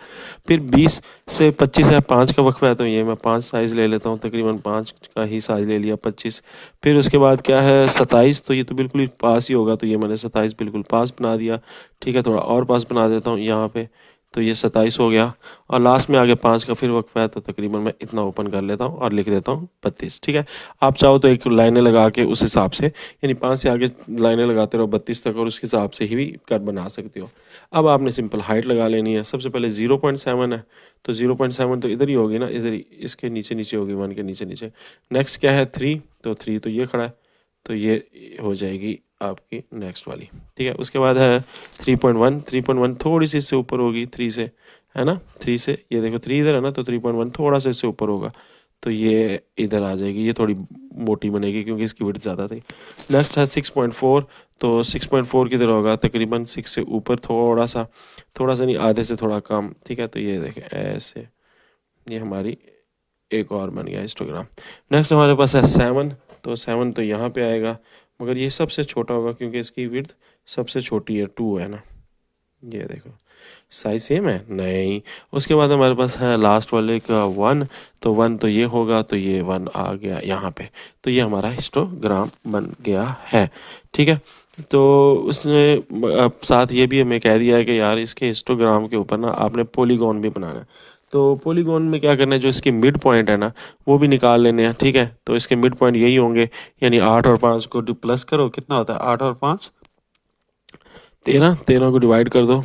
फिर 20 से 25 है, 5 का वक्फा है, तो ये मैं 5 साइज़ ले लेता हूँ, तकरीबन 5 का ही साइज़ ले लिया, 25। फिर उसके बाद क्या है 27, तो ये तो बिल्कुल ही पास ही होगा, तो ये मैंने 27 बिल्कुल पास बना दिया, ठीक है। थोड़ा और पास बना देता हूँ यहाँ पे, तो ये 27 हो गया। और लास्ट में आगे 5 का फिर वक्फा है, तो तकरीबन मैं इतना ओपन कर लेता हूँ और लिख देता हूँ 32, ठीक है। आप चाहो तो एक लाइनें लगा के उस हिसाब से, यानी 5 से आगे लाइनें लगाते रहो 32 तक, और उसके हिसाब से ही भी कर बना सकते हो। अब आपने सिंपल हाइट लगा लेनी है। सबसे पहले 0.7 है, तो 0.7 तो इधर ही होगी ना, इधर ही, इसके नीचे नीचे होगी, 1 के नीचे नीचे। नेक्स्ट क्या है 3, तो 3 तो ये खड़ा है, तो ये हो जाएगी आपकी नेक्स्ट वाली, ठीक है। उसके बाद है 3.1, 3.1 थोड़ी सी इससे ऊपर होगी 3 से, है ना। 3 से ये देखो 3 इधर है ना, तो 3.1 थोड़ा सा इससे ऊपर होगा, तो ये इधर आ जाएगी, ये थोड़ी मोटी बनेगी क्योंकि इसकी विड्थ ज़्यादा थी। नेक्स्ट है 6.4, तो 6.4 किधर होगा, तकरीबन 6 से ऊपर थोड़ा सा नहीं, आधे से थोड़ा कम, ठीक है। तो ये देखें ऐसे, ये हमारी एक और बन गया हिस्टोग्राम। नेक्स्ट हमारे पास है 7, तो 7 तो यहाँ पे आएगा, मगर ये सबसे छोटा होगा क्योंकि इसकी विड्थ सबसे छोटी है, 2 है ना। ये देखो साइज सेम है नहीं। उसके बाद हमारे पास है लास्ट वाले का 1, तो 1 तो ये होगा, तो ये 1 आ गया यहाँ पे, तो ये हमारा हिस्टोग्राम बन गया है, ठीक है। तो उसने साथ ये भी हमें कह दिया है कि यार इसके हिस्टोग्राम के ऊपर ना आपने पॉलीगॉन भी बनाना है। तो पॉलीगॉन में क्या करना है, जो इसके मिड पॉइंट है ना वो भी निकाल लेने हैं, ठीक है। तो इसके मिड पॉइंट यही होंगे, यानी 8 और 5 को प्लस करो, कितना होता है 8 और 5 13, 13 को डिवाइड कर दो,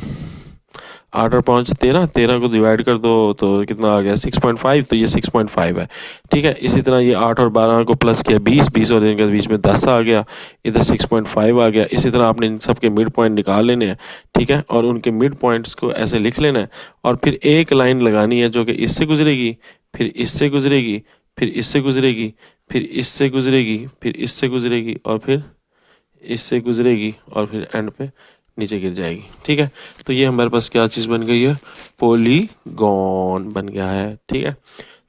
8 और 5 13, 13 को डिवाइड कर दो तो कितना आ गया 6.5, तो ये 6.5 है, ठीक है। इसी तरह ये 8 और 12 को प्लस किया 20, 20 और इनके बीच में 10 आ गया, इधर 6.5 आ गया। इसी तरह आपने इन सब के मिड पॉइंट निकाल लेने हैं, ठीक है, और उनके मिड पॉइंट्स को ऐसे लिख लेना है, और फिर एक लाइन लगानी है जो कि इससे गुजरेगी, फिर इससे गुजरेगी, फिर इससे गुजरेगी, फिर इससे गुजरेगी, फिर इससे गुजरेगी और फिर इससे गुजरेगी और फिर एंड पे नीचे गिर जाएगी। ठीक है, तो ये हमारे पास क्या चीज़ बन गई है, पॉलीगॉन बन गया है। ठीक है,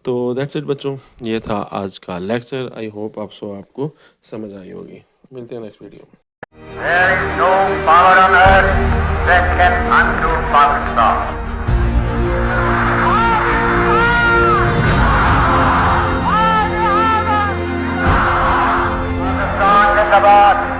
तो दैट्स इट बच्चों, ये था आज का लेक्चर। आई होप आपको समझ आई होगी। मिलते हैं नेक्स्ट वीडियो में। There is no power on earth that can undo Pakistan. Pakistan Zindabad.